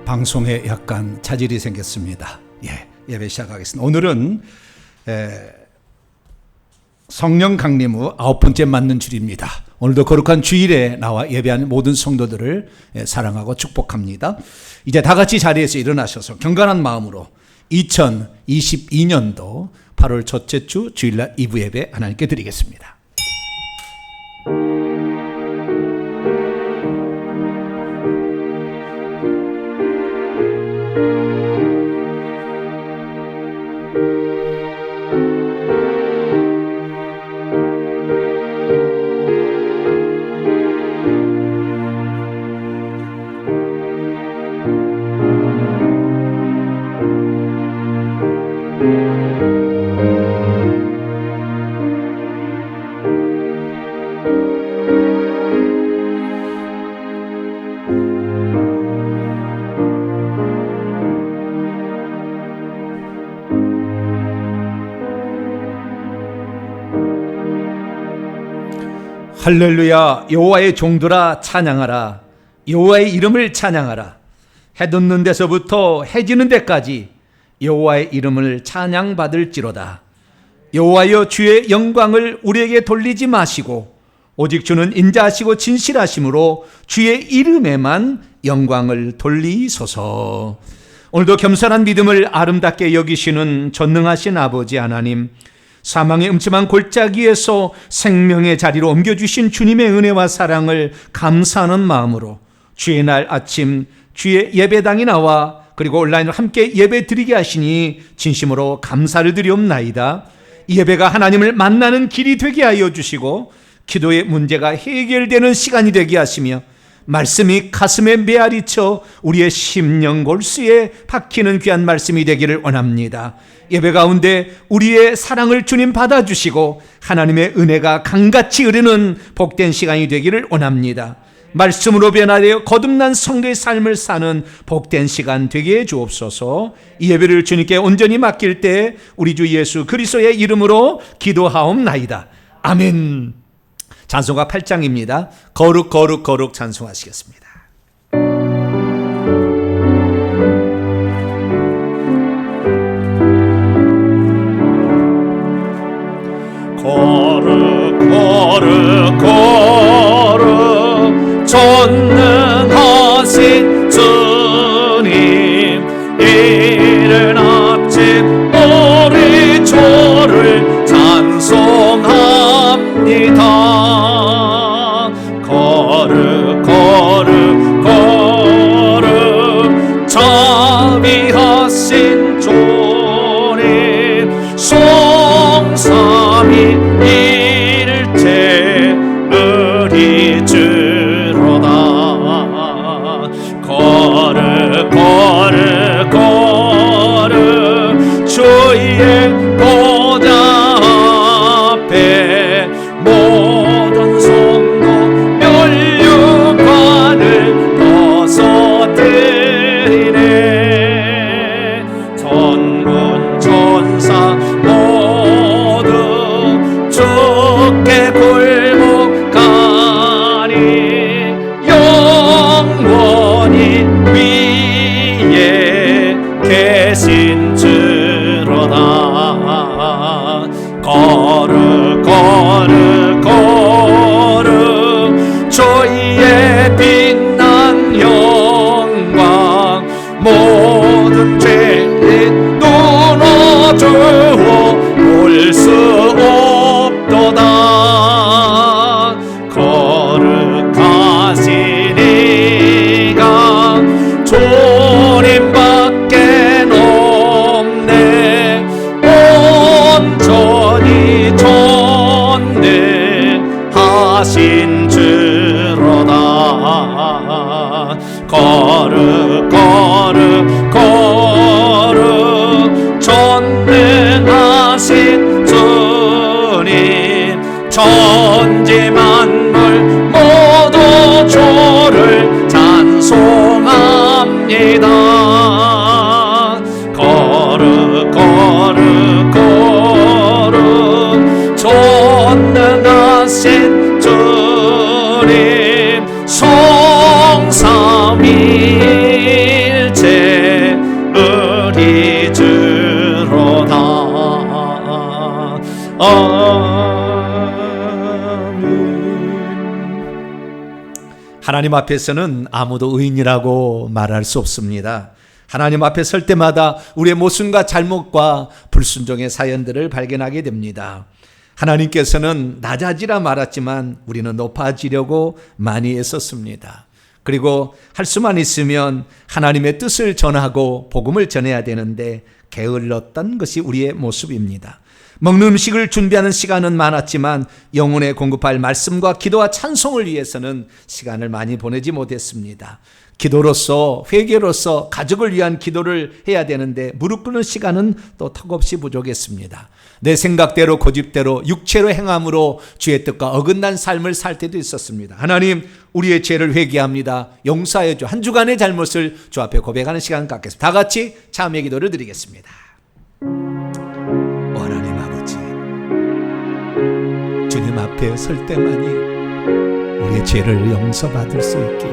방송에 약간 차질이 생겼습니다. 예배 시작하겠습니다. 오늘은 성령 강림 후 9번째 맞는 주일입니다. 오늘도 거룩한 주일에 나와 예배하는 모든 성도들을 사랑하고 축복합니다. 이제 다 같이 자리에서 일어나셔서 경건한 마음으로 2022년도 8월 첫째 주 주일날 2부 예배 하나님께 드리겠습니다. 할렐루야. 여호와의 종들아 찬양하라. 여호와의 이름을 찬양하라. 해 돋는 데서부터 해 지는 데까지 여호와의 이름을 찬양받을지로다. 여호와여, 주의 영광을 우리에게 돌리지 마시고 오직 주는 인자하시고 진실하심으로 주의 이름에만 영광을 돌리소서. 오늘도 겸손한 믿음을 아름답게 여기시는 전능하신 아버지 하나님, 사망의 음침한 골짜기에서 생명의 자리로 옮겨주신 주님의 은혜와 사랑을 감사하는 마음으로 주의 날 아침 주의 예배당에 나와 그리고 온라인으로 함께 예배 드리게 하시니 진심으로 감사를 드리옵나이다. 이 예배가 하나님을 만나는 길이 되게 하여 주시고 기도의 문제가 해결되는 시간이 되게 하시며 말씀이 가슴에 메아리쳐 우리의 심령 골수에 박히는 귀한 말씀이 되기를 원합니다. 예배 가운데 우리의 사랑을 주님 받아주시고 하나님의 은혜가 강같이 흐르는 복된 시간이 되기를 원합니다. 말씀으로 변화되어 거듭난 성도의 삶을 사는 복된 시간 되게 해 주옵소서. 이 예배를 주님께 온전히 맡길 때 우리 주 예수 그리스도의 이름으로 기도하옵나이다. 아멘. 찬송가 8장입니다. 거룩 거룩 거룩 찬송하시겠습니다. 거룩 거룩 거룩 전능하신 주님, 이른 아침 우리 주를 찬송합니다. 거룩 거룩 거룩 자비하신 주님, 성삼위 일체 우리 주로다. 거룩 거룩 거룩 주의 보좌 앞에 모든 성도 면류관을 벗어드리네. 천군 천사 모두 주께 굴복하니 영원히 위에 계신 주로다. 거룩 거룩 거룩 주의 빛난 영광, 모든 죄인 눈어주어 볼 수 없도다. 거룩하신 이가 주님밖에 없네. 온전히 전능하신 주로다. 거룩 거룩 거룩 전능하신 주님, 천지 만물 모두 주를 찬송합니다. 거룩 거룩 거룩 전능하신 주님, 성삼위일체 하나님 앞에서는 아무도 의인이라고 말할 수 없습니다. 하나님 앞에 설 때마다 우리의 모순과 잘못과 불순종의 사연들을 발견하게 됩니다. 하나님께서는 낮아지라 말았지만 우리는 높아지려고 많이 애썼습니다. 그리고 할 수만 있으면 하나님의 뜻을 전하고 복음을 전해야 되는데 게을렀던 것이 우리의 모습입니다. 먹는 음식을 준비하는 시간은 많았지만 영혼에 공급할 말씀과 기도와 찬송을 위해서는 시간을 많이 보내지 못했습니다. 기도로서, 회개로서 가족을 위한 기도를 해야 되는데 무릎 꿇는 시간은 또 턱없이 부족했습니다. 내 생각대로 고집대로 육체로 행함으로 주의 뜻과 어긋난 삶을 살 때도 있었습니다. 하나님, 우리의 죄를 회개합니다. 용서하여 주. 한 주간의 잘못을 주 앞에 고백하는 시간 갖겠습니다. 다 같이 참회 기도를 드리겠습니다. 오 하나님 아버지, 주님 앞에 설 때만이 우리의 죄를 용서받을 수 있게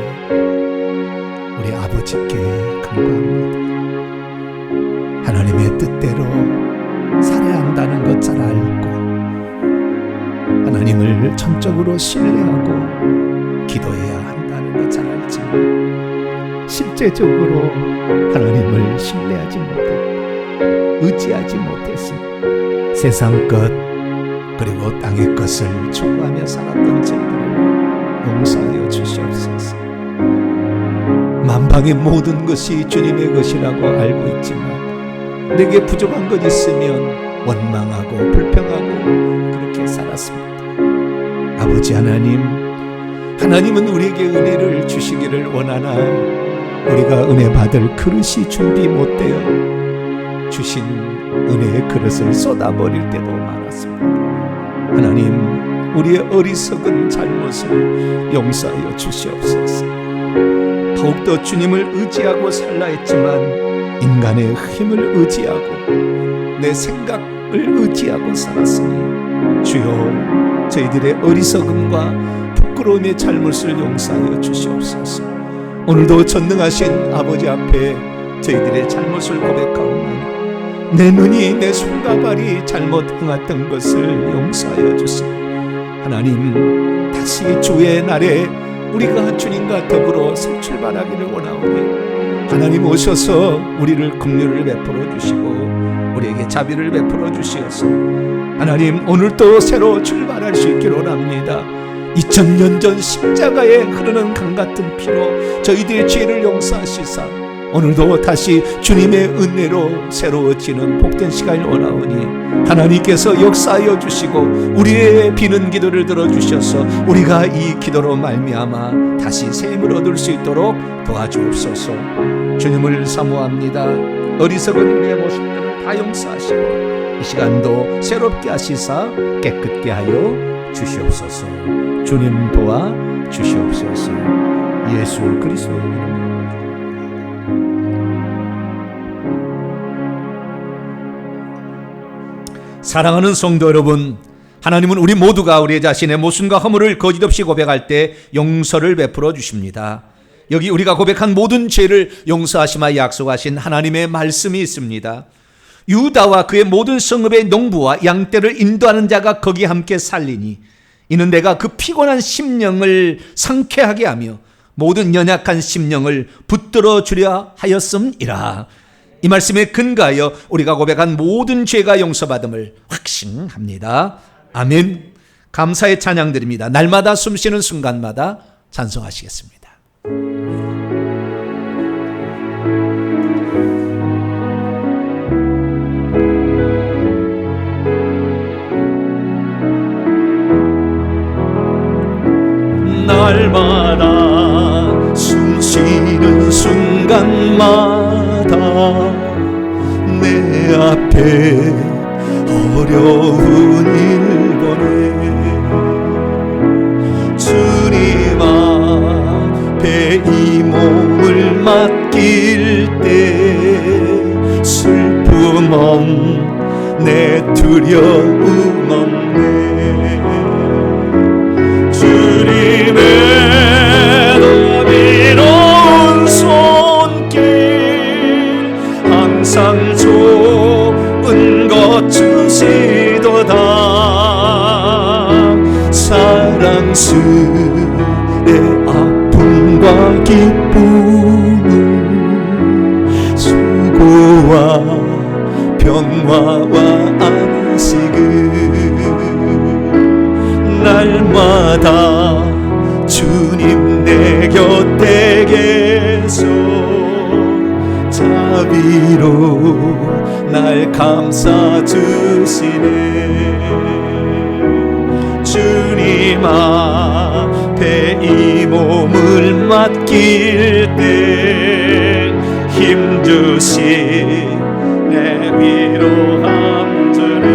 우리 아버지께 간구합니다. 하나님의 뜻대로 살아야 한다는 것 잘 알고 하나님을 전적으로 신뢰하고 기도해야 한다는 것 잘 알지만 실제적으로 하나님을 신뢰하지 못하고 의지하지 못했습니다. 세상 것 그리고 땅의 것을 추구하며 살았던 저희들을 용서하여 주시옵소서. 만방의 모든 것이 주님의 것이라고 알고 있지만 내게 부족한 것 있으면 원망하고 불평하고 그렇게 살았습니다. 아버지 하나님, 하나님은 우리에게 은혜를 주시기를 원하나 우리가 은혜 받을 그릇이 준비 못되어 주신 은혜의 그릇을 쏟아버릴 때도 많았습니다. 하나님, 우리의 어리석은 잘못을 용서하여 주시옵소서. 더욱더 주님을 의지하고 살라 했지만 인간의 힘을 의지하고 내 생각을 의지하고 살았으니 주여, 저희들의 어리석음과 부끄러움의 잘못을 용서하여 주시옵소서. 오늘도 전능하신 아버지 앞에 저희들의 잘못을 고백하옵나니 내 눈이 내 손과 발이 잘못 행했던 것을 용서하여 주시고 하나님, 다시 주의 날에 우리가 주님과 더불어 새 출발하기를 원하오니 하나님 오셔서 우리를 긍휼을 베풀어 주시고 우리에게 자비를 베풀어 주시어서 하나님, 오늘도 새로 출발할 수 있기를 원합니다. 2000년 전 십자가에 흐르는 강 같은 피로 저희들의 죄를 용서하시사 오늘도 다시 주님의 은혜로 새로워지는 복된 시간을 원하오니 하나님께서 역사하여 주시고 우리의 비는 기도를 들어주셔서 우리가 이 기도로 말미암아 다시 새 힘을 얻을 수 있도록 도와주옵소서. 주님을 사모합니다. 어리석은 우리의 모습들을 다 용서하시고 이 시간도 새롭게 하시사 깨끗게 하여 주시옵소서. 주님 도와 주시옵소서. 예수 그리스도의 이름으로. 사랑하는 성도 여러분, 하나님은 우리 모두가 우리 자신의 모순과 허물을 거짓없이 고백할 때 용서를 베풀어 주십니다. 여기 우리가 고백한 모든 죄를 용서하시마 약속하신 하나님의 말씀이 있습니다. 유다와 그의 모든 성읍의 농부와 양떼를 인도하는 자가 거기 함께 살리니 이는 내가 그 피곤한 심령을 상쾌하게 하며 모든 연약한 심령을 붙들어 주려 하였음이라. 이 말씀에 근거하여 우리가 고백한 모든 죄가 용서받음을 확신합니다. 아멘. 감사의 찬양 드립니다. 날마다 숨쉬는 순간마다 찬송하시겠습니다. 날마다 숨쉬는 순간마다 내 앞에 어려운 일 보내 주님 앞에 이 몸을 맡길 때 슬픔 없네 두려움 없네 주님의 너비로운 손길 항상 좋은 것 주시도다 이슬의 아픔과 기쁨을 수고와 평화와 안식을 날마다 주님 내 곁에 계셔 자비로 날 감싸주시네. 주님 앞에 이 몸을 맡길 때 힘주시 내 위로함 주네.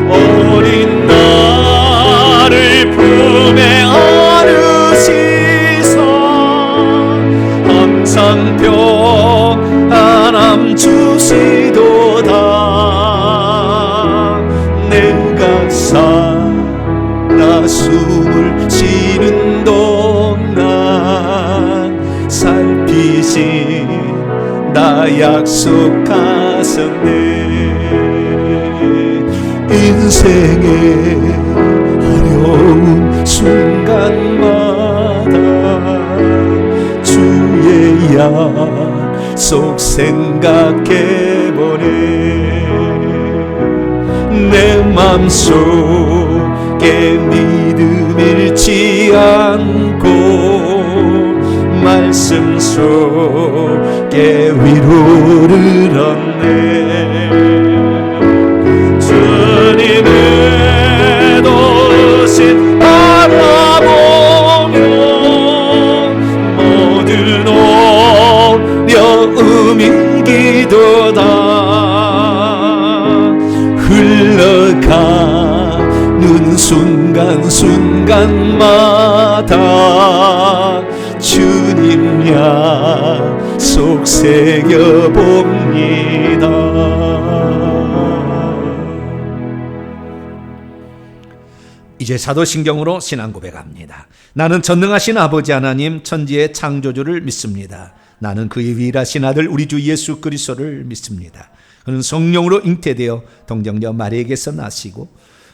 어린 나를 품에 안으시사 항상 평안함 주시도다. 내가 살아 숨을 쉬는 동안 살피신 나 약속하셨네. 인생의 어려운 순간마다 주의 약속 생각해보네. 내 맘속에 믿음 잃지 않고 말씀 속에 위로를 얻네. 주님의 도신 바라보며 모든 어려움 이기도다. 흘러가는 순간순간마다 주님 약속 새겨봅니다. 이제 사도신경으로 신앙 고백합니다. 나는 전능하신 아버지 하나님 천지의 창조주를 믿습니다. 나는 그의 유일하신 아들 우리 주 예수 그리스도를 믿습니다. 그는 성령으로 잉태되어 동정녀 마리에게서 나시고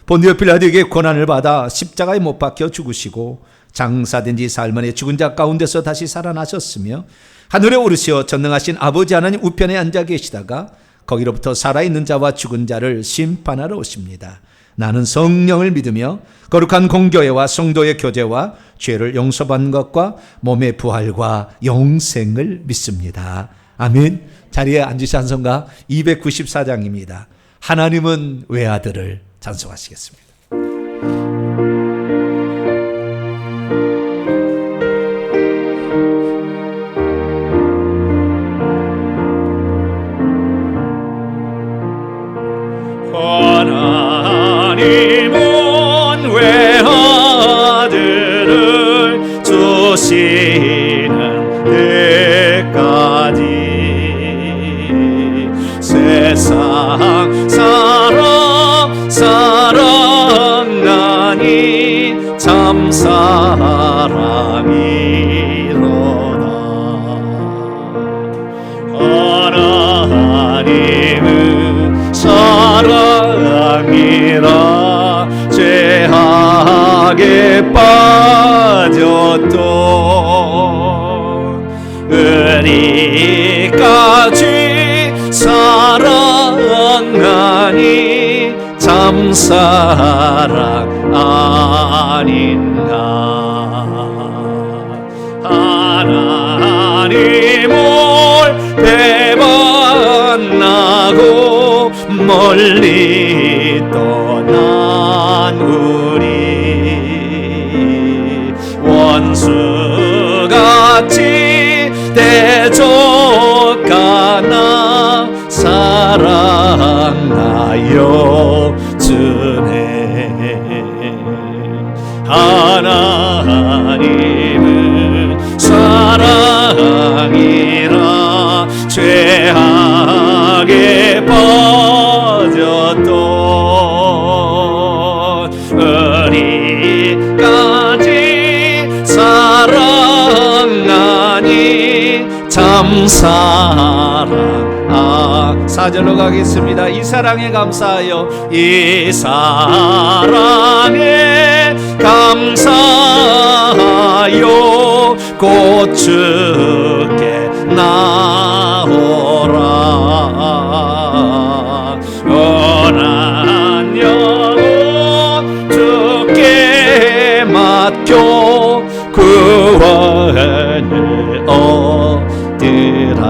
본디오 빌라도에게 고난을 받아 십자가에 못 박혀 죽으시고 장사된 지 사흘 만에 죽은 자 가운데서 다시 살아나셨으며 하늘에 오르시어 전능하신 아버지 하나님 우편에 앉아 계시다가 거기로부터 살아있는 자와 죽은 자를 심판하러 오십니다. 나는 성령을 믿으며 거룩한 공교회와 성도의 교제와 죄를 용서받는 것과 몸의 부활과 영생을 믿습니다. 아멘. 자리에 앉으신 찬송가 294장입니다. 하나님은 외아들을 찬송하시겠습니다. 하나님은 외아들을 주시는 때까지 세상 사랑 사랑하니 참 사랑이로다. 하나님은 사랑이라 죄악에 빠졌던 은희까지 사랑하니 참 사랑 아닌가. 하나님을 배반하고 멀리 떠난 우리 원수같이 대적하나 사랑하여 주네. 하나님은 사랑이라 죄악에 빠졌던 은희까지 사랑하니 참 사랑 4절로 가겠습니다. 이 사랑에 감사하여 이 사랑에 감사하여 곧 주께 나오라. 연한 영혼 주께 맡겨 구원을 얻으라.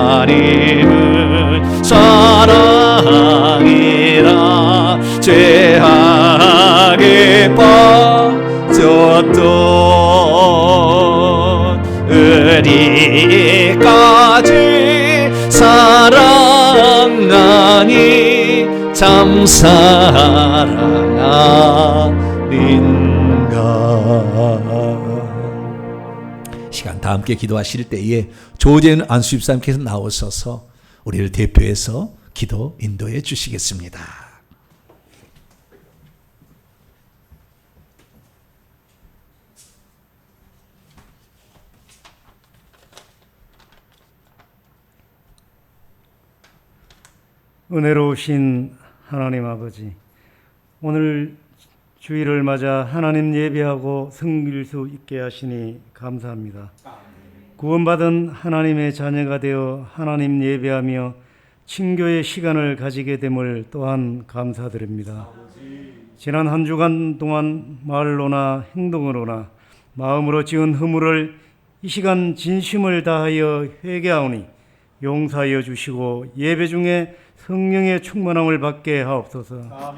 하나님은 사랑이라 죄악에 빠졌던 어디까지 사랑하니 참 사랑 아닌가. 시간 다 함께 기도하실 때에 조재은 안수집사님께서 나오셔서 우리를 대표해서 기도 인도해 주시겠습니다. 은혜로우신 하나님 아버지, 오늘 주일을 맞아 하나님 예배하고 섬길 수 있게 하시니 감사합니다. 구원받은 하나님의 자녀가 되어 하나님 예배하며 친교의 시간을 가지게 됨을 또한 감사드립니다. 지난 한 주간 동안 말로나 행동으로나 마음으로 지은 허물을 이 시간 진심을 다하여 회개하오니 용서하여 주시고 예배 중에 성령의 충만함을 받게 하옵소서.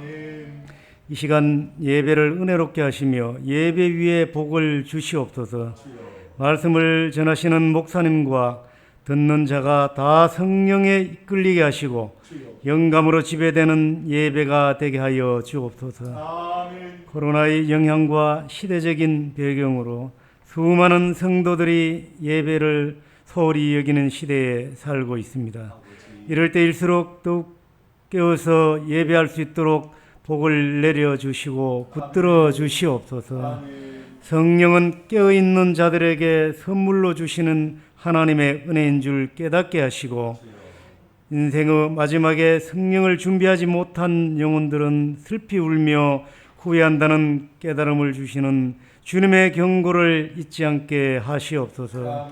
이 시간 예배를 은혜롭게 하시며 예배 위에 복을 주시옵소서. 말씀을 전하시는 목사님과 듣는 자가 다 성령에 이끌리게 하시고 영감으로 지배되는 예배가 되게 하여 주옵소서. 코로나의 영향과 시대적인 배경으로 수많은 성도들이 예배를 소홀히 여기는 시대에 살고 있습니다. 이럴 때일수록 더욱 깨어서 예배할 수 있도록 복을 내려주시고 붙들어 주시옵소서. 성령은 깨어있는 자들에게 선물로 주시는 하나님의 은혜인 줄 깨닫게 하시고 인생의 마지막에 성령을 준비하지 못한 영혼들은 슬피 울며 후회한다는 깨달음을 주시는 주님의 경고를 잊지 않게 하시옵소서.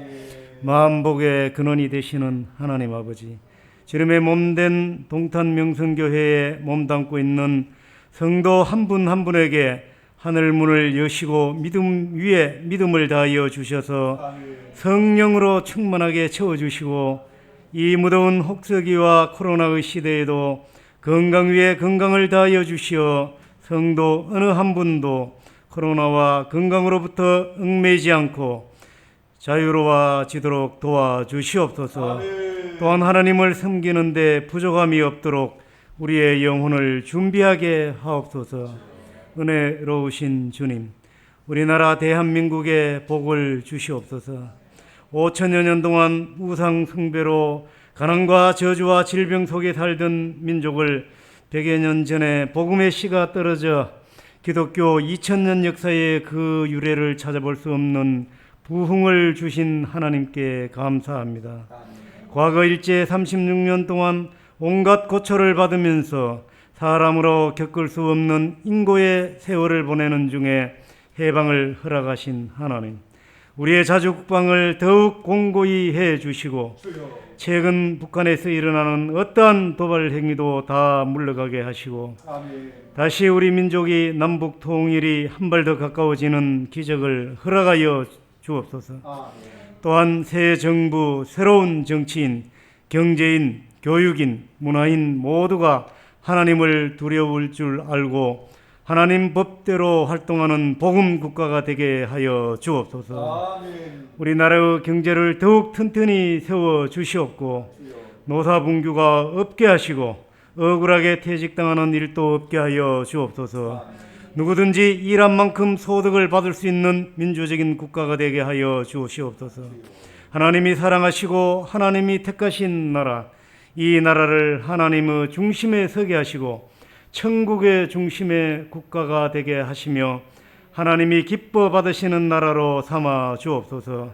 마음복의 근원이 되시는 하나님 아버지, 주님의 몸된 동탄명성교회에 몸담고 있는 성도 한 분 한 분에게 하늘 문을 여시고 믿음 위에 믿음을 다하여 주셔서 성령으로 충만하게 채워주시고 이 무더운 혹서기와 코로나의 시대에도 건강 위에 건강을 다하여 주시어 성도 어느 한 분도 코로나와 건강으로부터 얽매이지 않고 자유로워지도록 도와주시옵소서. 또한 하나님을 섬기는 데 부족함이 없도록 우리의 영혼을 준비하게 하옵소서. 은혜로우신 주님, 우리나라 대한민국에 복을 주시옵소서. 5천여 년 동안 우상 숭배로 가난과 저주와 질병 속에 살던 민족을 100여 년 전에 복음의 씨가 떨어져 기독교 2000년 역사의 그 유래를 찾아볼 수 없는 부흥을 주신 하나님께 감사합니다. 과거 일제 36년 동안 온갖 고초를 받으면서 사람으로 겪을 수 없는 인고의 세월을 보내는 중에 해방을 허락하신 하나님, 우리의 자주국방을 더욱 공고히 해주시고 최근 북한에서 일어나는 어떠한 도발 행위도 다 물러가게 하시고 다시 우리 민족이 남북 통일이 한 발 더 가까워지는 기적을 허락하여 주옵소서. 또한 새 정부, 새로운 정치인, 경제인, 교육인, 문화인 모두가 하나님을 두려울 줄 알고 하나님 법대로 활동하는 복음 국가가 되게 하여 주옵소서. 우리나라의 경제를 더욱 튼튼히 세워 주시옵고 노사분규가 없게 하시고 억울하게 퇴직당하는 일도 없게 하여 주옵소서. 누구든지 일한 만큼 소득을 받을 수 있는 민주적인 국가가 되게 하여 주시옵소서. 하나님이 사랑하시고 하나님이 택하신 나라, 이 나라를 하나님의 중심에 서게 하시고 천국의 중심의 국가가 되게 하시며 하나님이 기뻐 받으시는 나라로 삼아 주옵소서.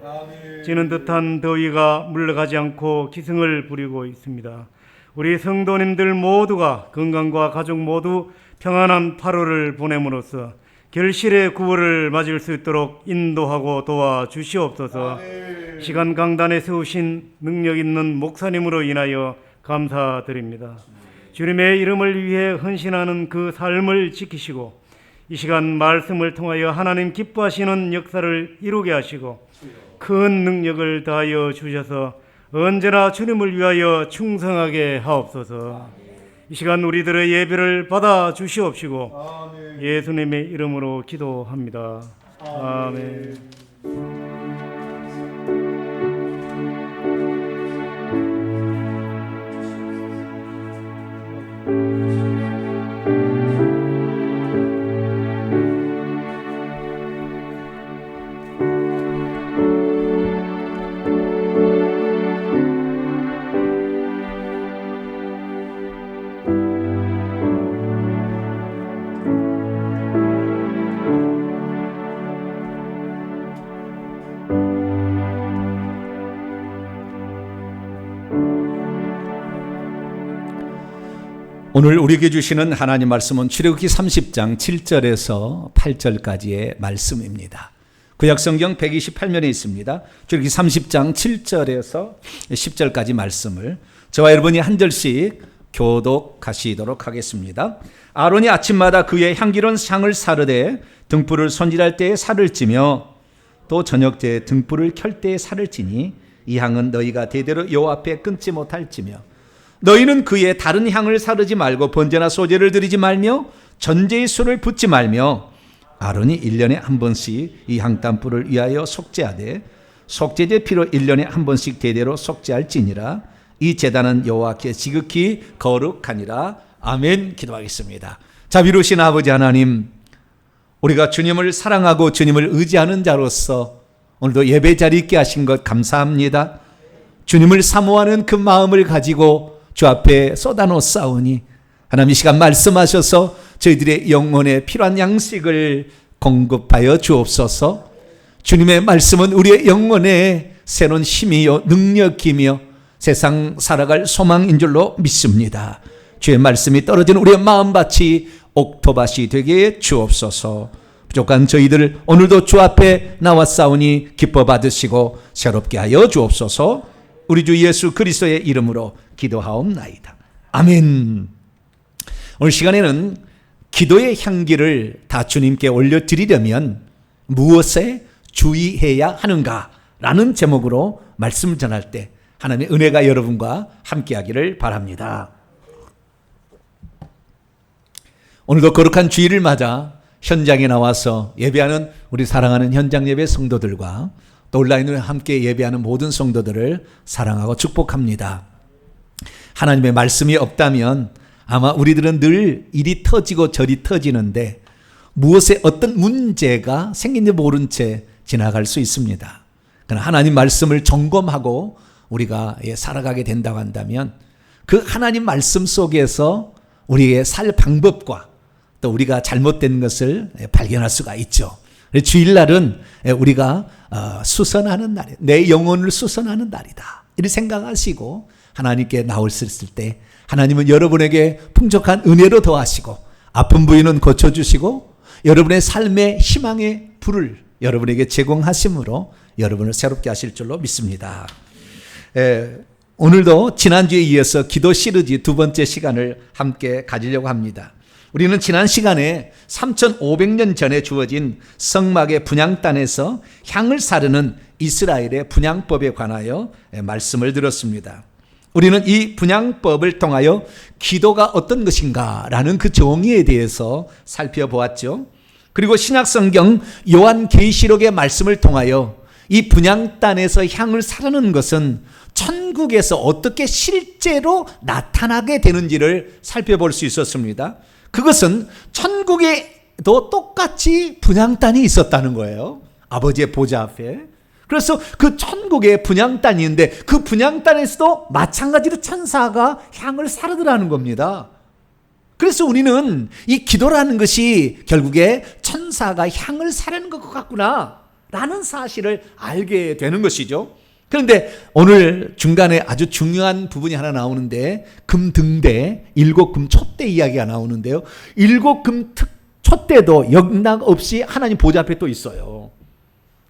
지는 듯한 더위가 물러가지 않고 기승을 부리고 있습니다. 우리 성도님들 모두가 건강과 가족 모두 평안한 8월을 보냄으로써 결실의 9월을 맞을 수 있도록 인도하고 도와주시옵소서. 시간 강단에 세우신 능력 있는 목사님으로 인하여 감사드립니다. 주님의 이름을 위해 헌신하는 그 삶을 지키시고 이 시간 말씀을 통하여 하나님 기뻐하시는 역사를 이루게 하시고 큰 능력을 다하여 주셔서 언제나 주님을 위하여 충성하게 하옵소서. 이 시간 우리들의 예배를 받아 주시옵시고 예수님의 이름으로 기도합니다. 아멘. 오늘 우리에게 주시는 하나님 말씀은 출애굽기 30장 7절에서 8절까지의 말씀입니다. 구약성경 128면에 있습니다. 출애굽기 30장 7절에서 10절까지 말씀을 저와 여러분이 한 절씩 교독하시도록 하겠습니다. 아론이 아침마다 그의 향기로운 향을 사르되 등불을 손질할 때에 살을 찌며 또 저녁때 등불을 켤 때에 살을 찌니 이 향은 너희가 대대로 여호와 앞에 끊지 못할지며 너희는 그의 다른 향을 사르지 말고 번제나 소제를 드리지 말며 전제의 술을 붓지 말며 아론이 1년에 한 번씩 이 향단불을 위하여 속죄하되 속죄제 피로 1년에 한 번씩 대대로 속죄할지니라. 이 제단은 여호와께 지극히 거룩하니라. 아멘. 기도하겠습니다. 자비로우신 아버지 하나님, 우리가 주님을 사랑하고 주님을 의지하는 자로서 오늘도 예배 자리 있게 하신 것 감사합니다. 주님을 사모하는 그 마음을 가지고 주 앞에 쏟아놓사오니 하나님 이 시간 말씀하셔서 저희들의 영혼에 필요한 양식을 공급하여 주옵소서. 주님의 말씀은 우리의 영혼에 새로운 힘이요 능력이며 세상 살아갈 소망인 줄로 믿습니다. 주의 말씀이 떨어진 우리의 마음밭이 옥토밭이 되게 주옵소서. 부족한 저희들 오늘도 주 앞에 나왔사오니 기뻐 받으시고 새롭게 하여 주옵소서. 우리 주 예수 그리스도의 이름으로 기도하옵나이다. 아멘. 오늘 시간에는 기도의 향기를 다 주님께 올려드리려면 무엇에 주의해야 하는가? 라는 제목으로 말씀을 전할 때 하나님의 은혜가 여러분과 함께하기를 바랍니다. 오늘도 거룩한 주일을 맞아 현장에 나와서 예배하는 우리 사랑하는 현장 예배 성도들과 또 온라인으로 함께 예배하는 모든 성도들을 사랑하고 축복합니다. 하나님의 말씀이 없다면 아마 우리들은 늘 이리 터지고 저리 터지는데 무엇에 어떤 문제가 생긴지 모른 채 지나갈 수 있습니다. 그러나 하나님 말씀을 점검하고 우리가 살아가게 된다고 한다면 그 하나님 말씀 속에서 우리의 살 방법과 또 우리가 잘못된 것을 발견할 수가 있죠. 주일날은 우리가 수선하는 날이다. 내 영혼을 수선하는 날이다. 이렇게 생각하시고 하나님께 나오셨을 때 하나님은 여러분에게 풍족한 은혜로 더하시고 아픈 부위는 고쳐주시고 여러분의 삶의 희망의 불을 여러분에게 제공하심으로 여러분을 새롭게 하실 줄로 믿습니다. 오늘도 지난주에 이어서 기도 시리즈 두 번째 시간을 함께 가지려고 합니다. 우리는 지난 시간에 3500년 전에 주어진 성막의 분향단에서 향을 사르는 이스라엘의 분향법에 관하여 말씀을 들었습니다. 우리는 이 분향법을 통하여 기도가 어떤 것인가 라는 그 정의에 대해서 살펴보았죠. 그리고 신약성경 요한계시록의 말씀을 통하여 이 분향단에서 향을 사르는 것은 천국에서 어떻게 실제로 나타나게 되는지를 살펴볼 수 있었습니다. 그것은 천국에도 똑같이 분향단이 있었다는 거예요. 아버지의 보좌 앞에. 그래서 그 천국의 분향단이 있는데 그 분향단에서도 마찬가지로 천사가 향을 사르더라는 겁니다. 그래서 우리는 이 기도라는 것이 결국에 천사가 향을 사려는 것 같구나 라는 사실을 알게 되는 것이죠. 그런데 오늘 중간에 아주 중요한 부분이 하나 나오는데, 금등대, 7금 촛대 이야기가 나오는데요. 7금 촛대도 영락 없이 하나님 보좌 앞에 또 있어요.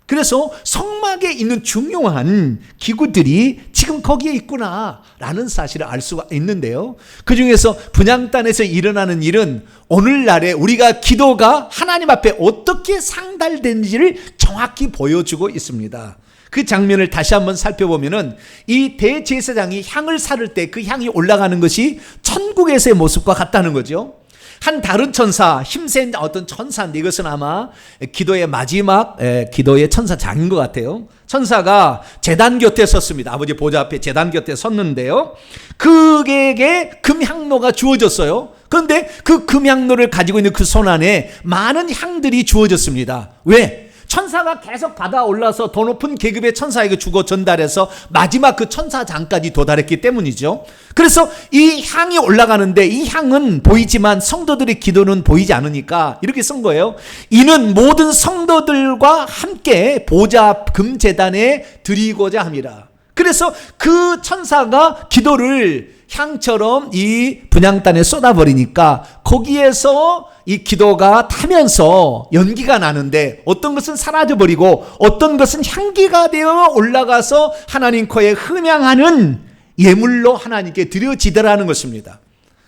그래서 성막에 있는 중요한 기구들이 지금 거기에 있구나 라는 사실을 알 수가 있는데요. 그 중에서 분향단에서 일어나는 일은 오늘날에 우리가 기도가 하나님 앞에 어떻게 상달되는지를 정확히 보여주고 있습니다. 그 장면을 다시 한번 살펴보면은 이 대제사장이 향을 사를 때 그 향이 올라가는 것이 천국에서의 모습과 같다는 거죠. 한 다른 천사, 힘센 어떤 천사인데, 이것은 아마 기도의 마지막 기도의 천사장인 것 같아요. 천사가 제단 곁에 섰습니다. 아버지 보좌 앞에 제단 곁에 섰는데요, 그에게 금향로가 주어졌어요. 그런데 그 금향로를 가지고 있는 그 손 안에 많은 향들이 주어졌습니다. 왜? 천사가 계속 받아 올라서 더 높은 계급의 천사에게 주고 전달해서 마지막 그 천사장까지 도달했기 때문이죠. 그래서 이 향이 올라가는데, 이 향은 보이지만 성도들의 기도는 보이지 않으니까 이렇게 쓴 거예요. 이는 모든 성도들과 함께 보좌 금제단에 드리고자 함이라. 그래서 그 천사가 기도를 향처럼 이 분향단에 쏟아버리니까 거기에서 이 기도가 타면서 연기가 나는데, 어떤 것은 사라져버리고 어떤 것은 향기가 되어 올라가서 하나님 코에 흠향하는 예물로 하나님께 드려지더라는 것입니다.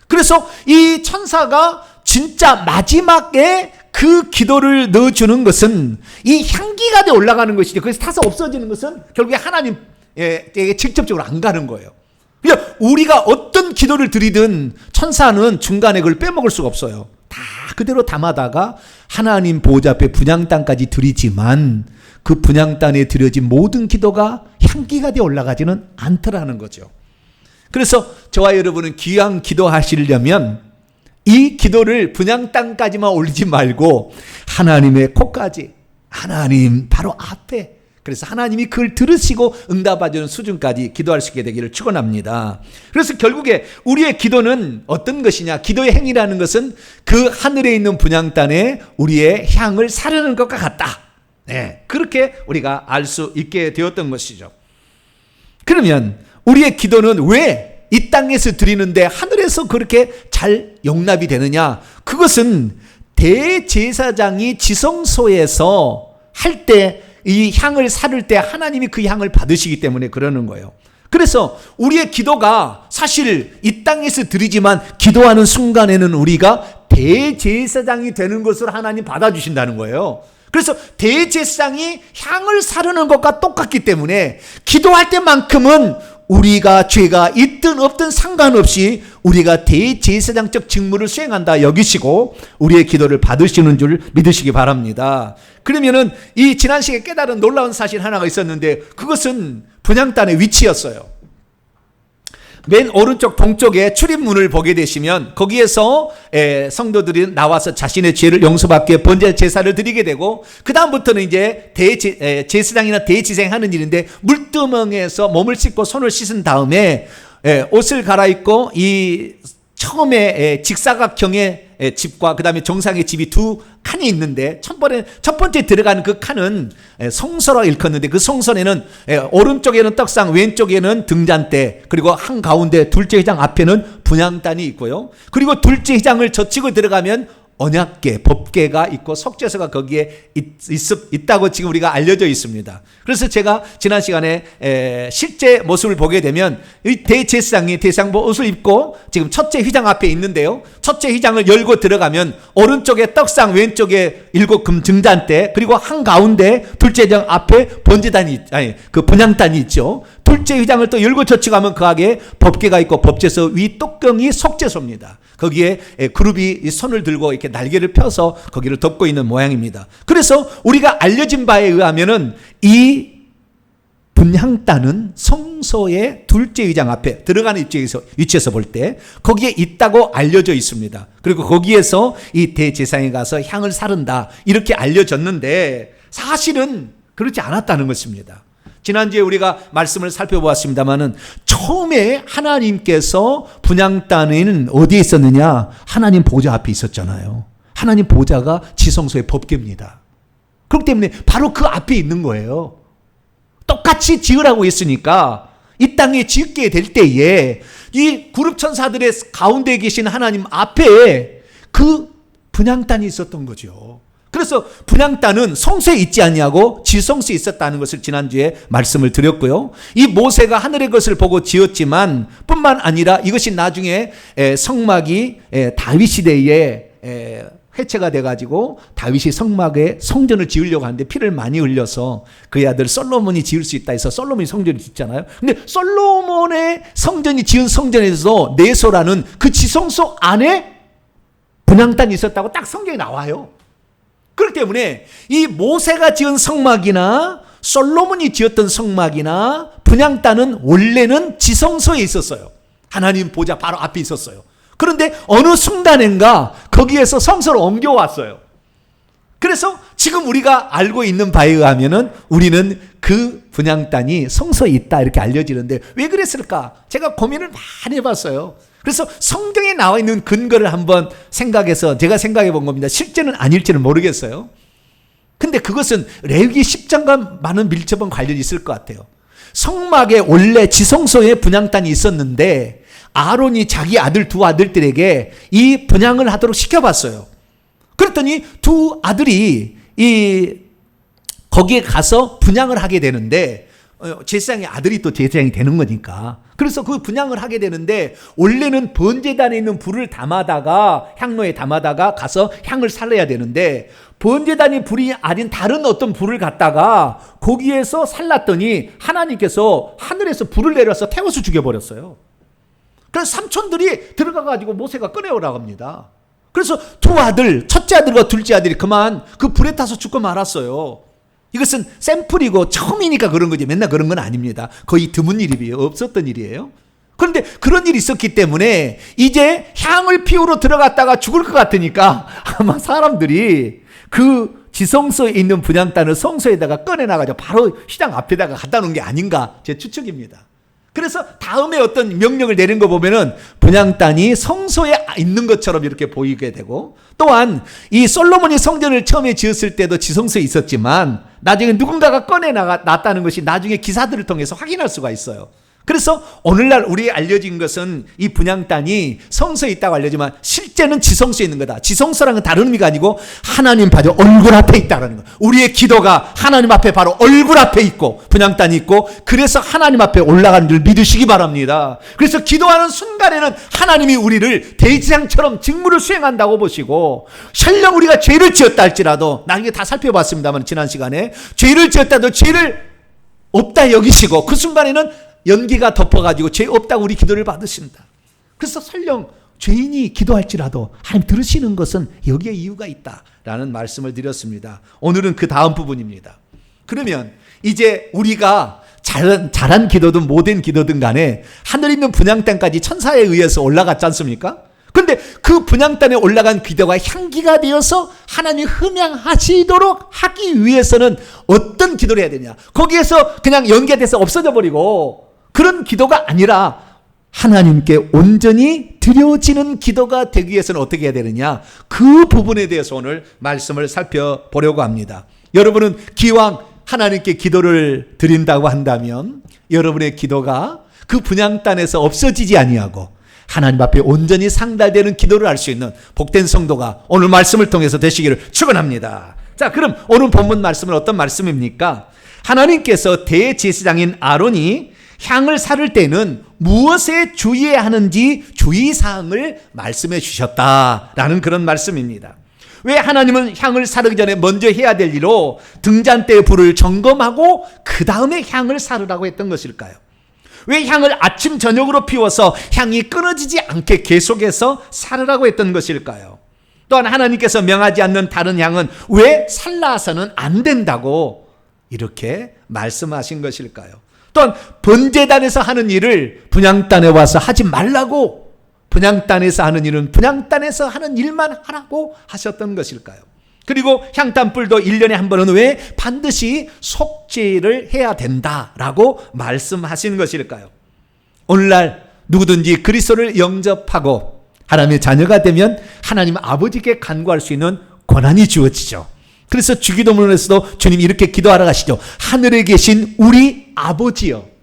그래서 이 천사가 진짜 마지막에 그 기도를 넣어주는 것은 이 향기가 되어 올라가는 것이죠. 그래서 타서 없어지는 것은 결국에 하나님에게 직접적으로 안 가는 거예요. 그러니까 우리가 어떤 기도를 드리든 천사는 중간에 그걸 빼먹을 수가 없어요. 다 그대로 담아다가 하나님 보좌 앞에 분향단까지 드리지만, 그 분향단에 드려진 모든 기도가 향기가 되어 올라가지는 않더라는 거죠. 그래서 저와 여러분은 귀한 기도하시려면 이 기도를 분향단까지만 올리지 말고 하나님의 코까지, 하나님 바로 앞에, 그래서 하나님이 그걸 들으시고 응답하시는 수준까지 기도할 수 있게 되기를 축원합니다. 그래서 결국에 우리의 기도는 어떤 것이냐, 기도의 행위라는 것은 그 하늘에 있는 분향단에 우리의 향을 사르는 것과 같다. 네, 그렇게 우리가 알 수 있게 되었던 것이죠. 그러면 우리의 기도는 왜 이 땅에서 드리는데 하늘에서 그렇게 잘 용납이 되느냐? 그것은 대제사장이 지성소에서 할 때, 이 향을 사를 때 하나님이 그 향을 받으시기 때문에 그러는 거예요. 그래서 우리의 기도가 사실 이 땅에서 드리지만 기도하는 순간에는 우리가 대제사장이 되는 것을 하나님 받아주신다는 거예요. 그래서 대제사장이 향을 사르는 것과 똑같기 때문에 기도할 때만큼은 우리가 죄가 있든 없든 상관없이 우리가 대제사장적 직무를 수행한다 여기시고 우리의 기도를 받으시는 줄 믿으시기 바랍니다. 그러면은 이 지난 시간에 깨달은 놀라운 사실 하나가 있었는데, 그것은 분향단의 위치였어요. 맨 오른쪽 동쪽에 출입문을 보게 되시면 거기에서 성도들이 나와서 자신의 죄를 용서받기 위해 번제 제사를 드리게 되고, 그 다음부터는 이제 제사장이나 대지사장이 하는 일인데, 물두멍에서 몸을 씻고 손을 씻은 다음에 옷을 갈아입고 이 처음에 직사각형의 집과 그 다음에 정상의 집이 두 칸이 있는데, 첫 번째 들어가는 그 칸은 성소라고 일컫는데, 그 성소에는 오른쪽에는 떡상, 왼쪽에는 등잔대, 그리고 한가운데 둘째 회장 앞에는 분향단이 있고요. 그리고 둘째 회장을 젖히고 들어가면 언약궤, 법궤가 있고 속죄소가 거기에 있다고 지금 우리가 알려져 있습니다. 그래서 제가 지난 시간에 실제 모습을 보게 되면 이 대제사장이 대상복 옷을 입고 지금 첫째 휘장 앞에 있는데요, 첫째 휘장을 열고 들어가면 오른쪽에 떡상, 왼쪽에 7금 등잔대, 그리고 한가운데 둘째 휘장 앞에 그 분향단이 있죠. 둘째 휘장을 또 열고 젖히고 그 안에 법궤가 있고 법제소 위 뚜껑이 속죄소입니다. 거기에 그룹이 손을 들고 이렇게 날개를 펴서 거기를 덮고 있는 모양입니다. 그래서 우리가 알려진 바에 의하면은 이 분향단은 성소의 둘째 휘장 앞에 들어가는 위치에서 볼 때 거기에 있다고 알려져 있습니다. 그리고 거기에서 이 대제사장이 가서 향을 사른다 이렇게 알려졌는데, 사실은 그렇지 않았다는 것입니다. 지난주에 우리가 말씀을 살펴보았습니다마는 처음에 하나님께서 분향단에는 어디에 있었느냐? 하나님 보좌 앞에 있었잖아요. 하나님 보좌가 지성소의 법궤입니다. 그렇기 때문에 바로 그 앞에 있는 거예요. 똑같이 지으라고 했으니까 이 땅에 짓게 될 때에 이 구룹천사들의 가운데 계신 하나님 앞에 그 분향단이 있었던 거죠. 그래서 분향단은 성소에 있지 않냐고 지성소에 있었다는 것을 지난주에 말씀을 드렸고요. 이 모세가 하늘의 것을 보고 지었지만 뿐만 아니라 이것이 나중에 성막이 다윗 시대에 해체가 돼가지고 다윗이 성막에 성전을 지으려고 하는데 피를 많이 흘려서 그의 아들 솔로몬이 지을 수 있다 해서 솔로몬이 성전을 짓잖아요. 근데 솔로몬의 성전이 지은 성전에서 네소라는 그 지성소 안에 분향단이 있었다고 딱 성경에 나와요. 그렇기 때문에 이 모세가 지은 성막이나 솔로몬이 지었던 성막이나 분향단은 원래는 지성소에 있었어요. 하나님 보좌 바로 앞에 있었어요. 그런데 어느 순간인가 거기에서 성소로 옮겨왔어요. 그래서 지금 우리가 알고 있는 바에 의하면은 우리는 그 분향단이 성소에 있다 이렇게 알려지는데 왜 그랬을까? 제가 고민을 많이 해봤어요. 그래서 성경에 나와 있는 근거를 한번 생각해서 제가 생각해 본 겁니다. 실제는 아닐지는 모르겠어요. 근데 그것은 레위기 10장과 많은 밀접한 관련이 있을 것 같아요. 성막에 원래 지성소에 분향단이 있었는데 아론이 자기 아들 두 아들들에게 이 분향을 하도록 시켜봤어요. 그랬더니 두 아들이 거기에 가서 분향을 하게 되는데 제사장의 아들이 또 제사장이 되는 거니까. 그래서 그 분향을 하게 되는데 원래는 번제단에 있는 불을 담아다가 향로에 담아다가 가서 향을 살려야 되는데 번제단이 불이 아닌 다른 어떤 불을 갖다가 거기에서 살랐더니 하나님께서 하늘에서 불을 내려서 태워서 죽여버렸어요. 그래서 삼촌들이 들어가가지고 모세가 꺼내오라고 합니다. 그래서 두 아들, 첫째 아들과 둘째 아들이 그만 그 불에 타서 죽고 말았어요. 이것은 샘플이고 처음이니까 그런 거지 맨날 그런 건 아닙니다. 거의 드문 일이에요. 없었던 일이에요. 그런데 그런 일이 있었기 때문에 이제 향을 피우러 들어갔다가 죽을 것 같으니까 아마 사람들이 그 지성소에 있는 분향단을 성소에다가 꺼내놔가지고 바로 시장 앞에다가 갖다 놓은 게 아닌가 제 추측입니다. 그래서 다음에 어떤 명령을 내린 거 보면은 분향단이 성소에 있는 것처럼 이렇게 보이게 되고 또한 이 솔로몬이 성전을 처음에 지었을 때도 지성소에 있었지만 나중에 누군가가 꺼내 놨다는 것이 나중에 기사들을 통해서 확인할 수가 있어요. 그래서 오늘날 우리에 알려진 것은 이 분향단이 성소에 있다고 알려지만 실제는 지성소에 있는 거다. 지성소라는 건 다른 의미가 아니고 하나님 바로 얼굴 앞에 있다는 거예요. 우리의 기도가 하나님 앞에 바로 얼굴 앞에 있고 분향단이 있고 그래서 하나님 앞에 올라가는 줄 믿으시기 바랍니다. 그래서 기도하는 순간에는 하나님이 우리를 대지장처럼 직무를 수행한다고 보시고 설령 우리가 죄를 지었다 할지라도 나중에 다 살펴봤습니다만 지난 시간에 죄를 지었다도 죄를 없다 여기시고 그 순간에는 연기가 덮어가지고 죄 없다고 우리 기도를 받으신다. 그래서 설령 죄인이 기도할지라도 하나님 들으시는 것은 여기에 이유가 있다라는 말씀을 드렸습니다. 오늘은 그 다음 부분입니다. 그러면 이제 우리가 잘한 기도든 못된 기도든 간에 하늘에 있는 분향단까지 천사에 의해서 올라갔지 않습니까? 그런데 그 분향단에 올라간 기도가 향기가 되어서 하나님이 흠양하시도록 하기 위해서는 어떤 기도를 해야 되냐? 거기에서 그냥 연기가 돼서 없어져 버리고 그런 기도가 아니라 하나님께 온전히 드려지는 기도가 되기 위해서는 어떻게 해야 되느냐? 그 부분에 대해서 오늘 말씀을 살펴보려고 합니다. 여러분은 기왕 하나님께 기도를 드린다고 한다면 여러분의 기도가 그 분향단에서 없어지지 아니하고 하나님 앞에 온전히 상달되는 기도를 할 수 있는 복된 성도가 오늘 말씀을 통해서 되시기를 축원합니다. 자, 그럼 오늘 본문 말씀은 어떤 말씀입니까? 하나님께서 대제사장인 아론이 향을 사를 때는 무엇에 주의해야 하는지 주의사항을 말씀해 주셨다라는 그런 말씀입니다. 왜 하나님은 향을 사르기 전에 먼저 해야 될 일로 등잔대의 불을 점검하고 그 다음에 향을 사르라고 했던 것일까요? 왜 향을 아침 저녁으로 피워서 향이 끊어지지 않게 계속해서 사르라고 했던 것일까요? 또한 하나님께서 명하지 않는 다른 향은 왜 살라서는 안 된다고 이렇게 말씀하신 것일까요? 또한 번제단에서 하는 일을 분향단에 와서 하지 말라고 분향단에서 하는 일은 분향단에서 하는 일만 하라고 하셨던 것일까요? 그리고 향단불도 1년에 한 번은 왜 반드시 속죄를 해야 된다라고 말씀하신 것일까요? 오늘날 누구든지 그리스도를 영접하고 하나님의 자녀가 되면 하나님 아버지께 간구할 수 있는 권한이 주어지죠. 그래서 주기도문에서도 주님이 이렇게 기도하라 하시죠. 하늘에 계신 우리 아버지여.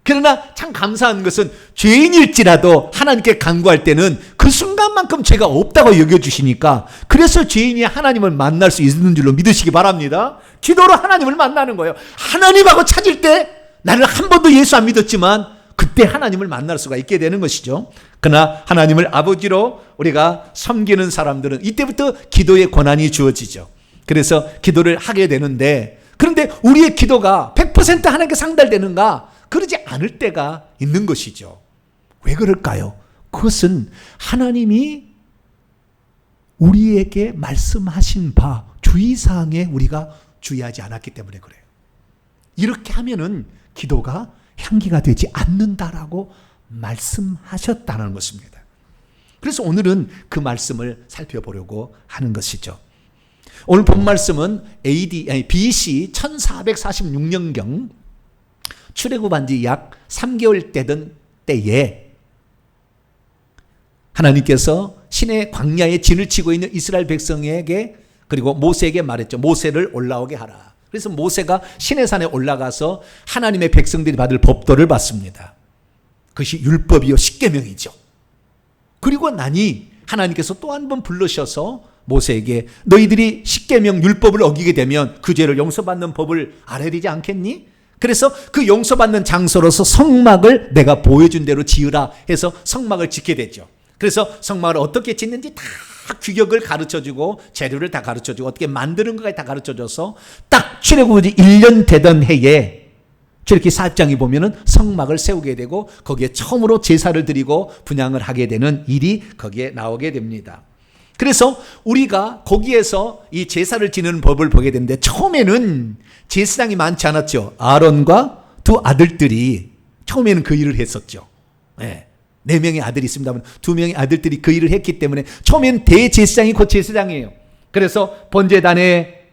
그러나 참 감사한 것은 죄인일지라도 하나님께 간구할 때는 그 순간만큼 죄가 없다고 여겨주시니까 그래서 죄인이 하나님을 만날 수 있는 줄로 믿으시기 바랍니다. 기도로 하나님을 만나는 거예요. 하나님하고 찾을 때 나는 한 번도 예수 안 믿었지만 그때 하나님을 만날 수가 있게 되는 것이죠. 그러나 하나님을 아버지로 우리가 섬기는 사람들은 이때부터 기도의 권한이 주어지죠. 그래서 기도를 하게 되는데 그런데 우리의 기도가 100% 하나님께 상달되는가? 그러지 않을 때가 있는 것이죠. 왜 그럴까요? 그것은 하나님이 우리에게 말씀하신 바 주의사항에 우리가 주의하지 않았기 때문에 그래요. 이렇게 하면은 기도가 향기가 되지 않는다라고 말씀하셨다는 것입니다. 그래서 오늘은 그 말씀을 살펴보려고 하는 것이죠. 오늘 본 말씀은 BC 1446년경 출애굽한 지 약 3개월 되던 때에 하나님께서 신의 광야에 진을 치고 있는 이스라엘 백성에게 그리고 모세에게 말했죠. 모세를 올라오게 하라. 그래서 모세가 시내산에 올라가서 하나님의 백성들이 받을 법도를 받습니다. 그것이 율법이요 십계명이죠. 그리고 나니 하나님께서 또 한 번 부르셔서 모세에게 너희들이 십계명 율법을 어기게 되면 그 죄를 용서받는 법을 알아야 되지 않겠니? 그래서 그 용서받는 장소로서 성막을 내가 보여준 대로 지으라 해서 성막을 짓게 되죠. 그래서 성막을 어떻게 짓는지 다 규격을 가르쳐주고 재료를 다 가르쳐주고 어떻게 만드는 것까지 다 가르쳐줘서 딱 출애굽이 1년 되던 해에 저렇게 4장에 보면은 성막을 세우게 되고 거기에 처음으로 제사를 드리고 분향을 하게 되는 일이 거기에 나오게 됩니다. 그래서 우리가 거기에서 이 제사를 지내는 법을 보게 되는데 처음에는 제사장이 많지 않았죠. 아론과 두 아들들이 처음에는 그 일을 했었죠. 네. 4명의 아들이 있습니다만 2명의 아들들이 그 일을 했기 때문에 처음에는 대제사장이 곧 제사장이에요. 그래서 번제단에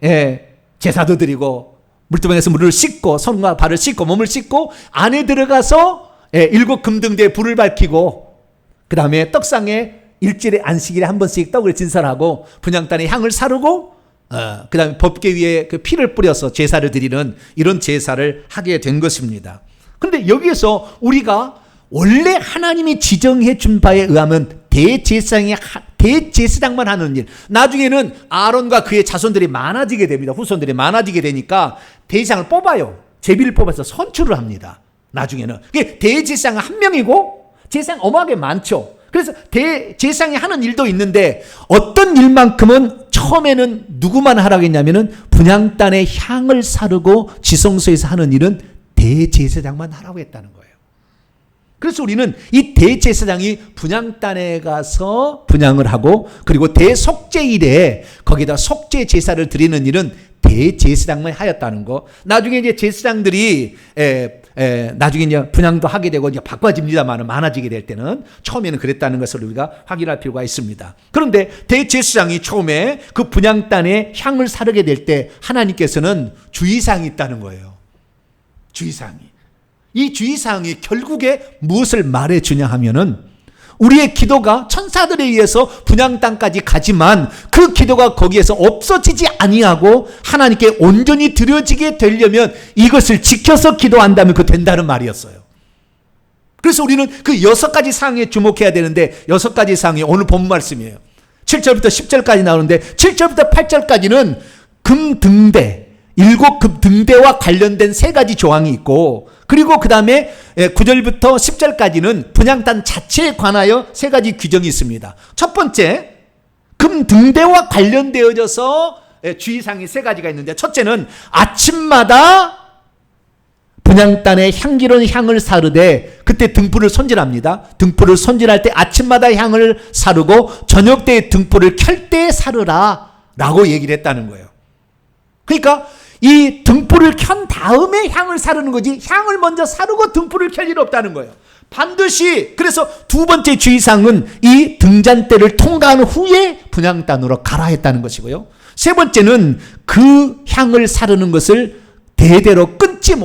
제사도 드리고 물두멍에서 물을 씻고 손과 발을 씻고 몸을 씻고 안에 들어가서 7 금등대에 불을 밝히고 그 다음에 떡상에 일주일에 안식일에 한 번씩 떡을 진설하고 분향단에 향을 사르고 그 다음에 법궤 위에 그 피를 뿌려서 제사를 드리는 이런 제사를 하게 된 것입니다. 그런데 여기에서 우리가 원래 하나님이 지정해 준 바에 의하면 대제사장만 하는 일, 나중에는 아론과 그의 자손들이 많아지게 됩니다. 후손들이 많아지게 되니까 대제사장을 뽑아요. 제비를 뽑아서 선출을 합니다. 나중에는 대제사장은 한 명이고 제사장 어마하게 많죠. 그래서 대제사장이 하는 일도 있는데 어떤 일만큼은 처음에는 누구만 하라고 했냐면은 분향단의 향을 사르고 지성소에서 하는 일은 대제사장만 하라고 했다는 거예요. 그래서 우리는 이 대제사장이 분향단에 가서 분향을 하고 그리고 대속죄일에 거기다 속죄 제사를 드리는 일은 대제사장만 하였다는 거. 나중에 이제 제사장들이 나중에 이제 분향도 하게 되고 이제 바꿔집니다만 많아지게 될 때는 처음에는 그랬다는 것을 우리가 확인할 필요가 있습니다. 그런데 대제사장이 처음에 그 분향단에 향을 사르게 될 때 하나님께서는 주의사항이 있다는 거예요. 주의사항이. 이 주의사항이 결국에 무엇을 말해주냐 하면은 우리의 기도가 천사들에 의해서 분향 땅까지 가지만 그 기도가 거기에서 없어지지 아니하고 하나님께 온전히 드려지게 되려면 이것을 지켜서 기도한다면 그 된다는 말이었어요. 그래서 우리는 그 6가지 사항에 주목해야 되는데 6가지 사항이 오늘 본 말씀이에요. 7절부터 10절까지 나오는데 7절부터 8절까지는 금등대 7금등대와 관련된 3가지 조항이 있고 그리고 그 다음에 9절부터 10절까지는 분향단 자체에 관하여 3가지 규정이 있습니다. 첫 번째, 금등대와 관련되어져서 주의사항이 3가지가 있는데 첫째는 아침마다 분향단에 향기로운 향을 사르되 그때 등불을 손질합니다. 등불을 손질할 때 아침마다 향을 사르고 저녁 때에 등불을 켤 때 사르라 라고 얘기를 했다는 거예요. 그러니까 이 등불을 켠 다음에 향을 사르는 거지 향을 먼저 사르고 등불을 켤 일 없다는 거예요. 반드시. 그래서 2번째 주의사항은 이 등잔대를 통과한 후에 분향단으로 가라 했다는 것이고요. 3번째는 그 향을 사르는 것을 대대로 끊지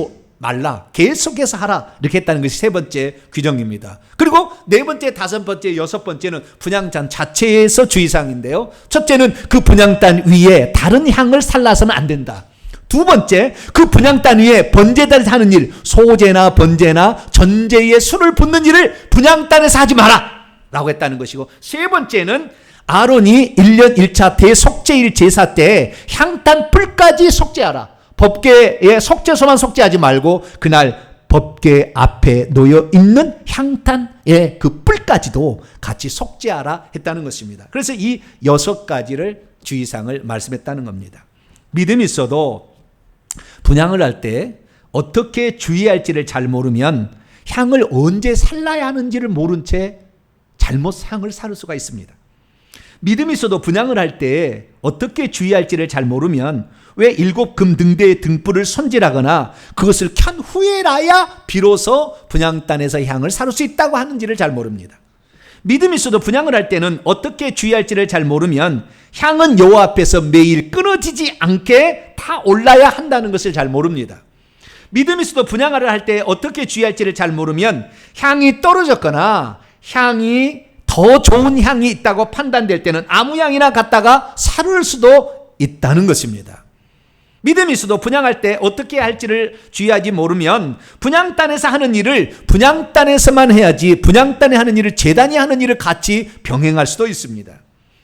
말라. 계속해서 하라. 이렇게 했다는 것이 세 번째 규정입니다. 그리고 네 번째, 다섯 번째, 여섯 번째는 분향단 자체에서 주의사항인데요. 첫째는 그 분향단 위에 다른 향을 살라서는 안 된다. 두 번째, 그 분향단 위에 번제단에서 하는 일, 소제나 번제나 전제에 술을 붓는 일을 분향단에서 하지 마라 라고 했다는 것이고, 세 번째는 아론이 1년 1차 대속죄일 제사 때 향단 뿔까지 속죄하라. 법궤의 속죄소만 속죄하지 말고 그날 법궤 앞에 놓여 있는 향단의 그 뿔까지도 같이 속죄하라 했다는 것입니다. 그래서 이 6가지를 주의사항을 말씀했다는 겁니다. 믿음이 있어도 분향을 할 때 어떻게 주의할지를 잘 모르면 향을 언제 살라야 하는지를 모른 채 잘못 향을 살 수가 있습니다. 믿음이 있어도 분향을 할 때 어떻게 주의할지를 잘 모르면 왜 7금등대의 등불을 손질하거나 그것을 켠 후에라야 비로소 분향단에서 향을 사를 수 있다고 하는지를 잘 모릅니다. 믿음이 있어도 분향을 할 때는 어떻게 주의할지를 잘 모르면 향은 여호와 앞에서 매일 끊어지지 않게 다 올라야 한다는 것을 잘 모릅니다. 믿음이 있어도 분향을 할 때 어떻게 주의할지를 잘 모르면 향이 떨어졌거나 향이 더 좋은 향이 있다고 판단될 때는 아무 향이나 갖다가 사를 수도 있다는 것입니다. 믿음이 있어도 분향할 때 어떻게 할지를 주의하지 모르면 분향단에서 하는 일을 분향단에서만 해야지 분향단에 하는 일을 제단이 하는 일을 같이 병행할 수도 있습니다.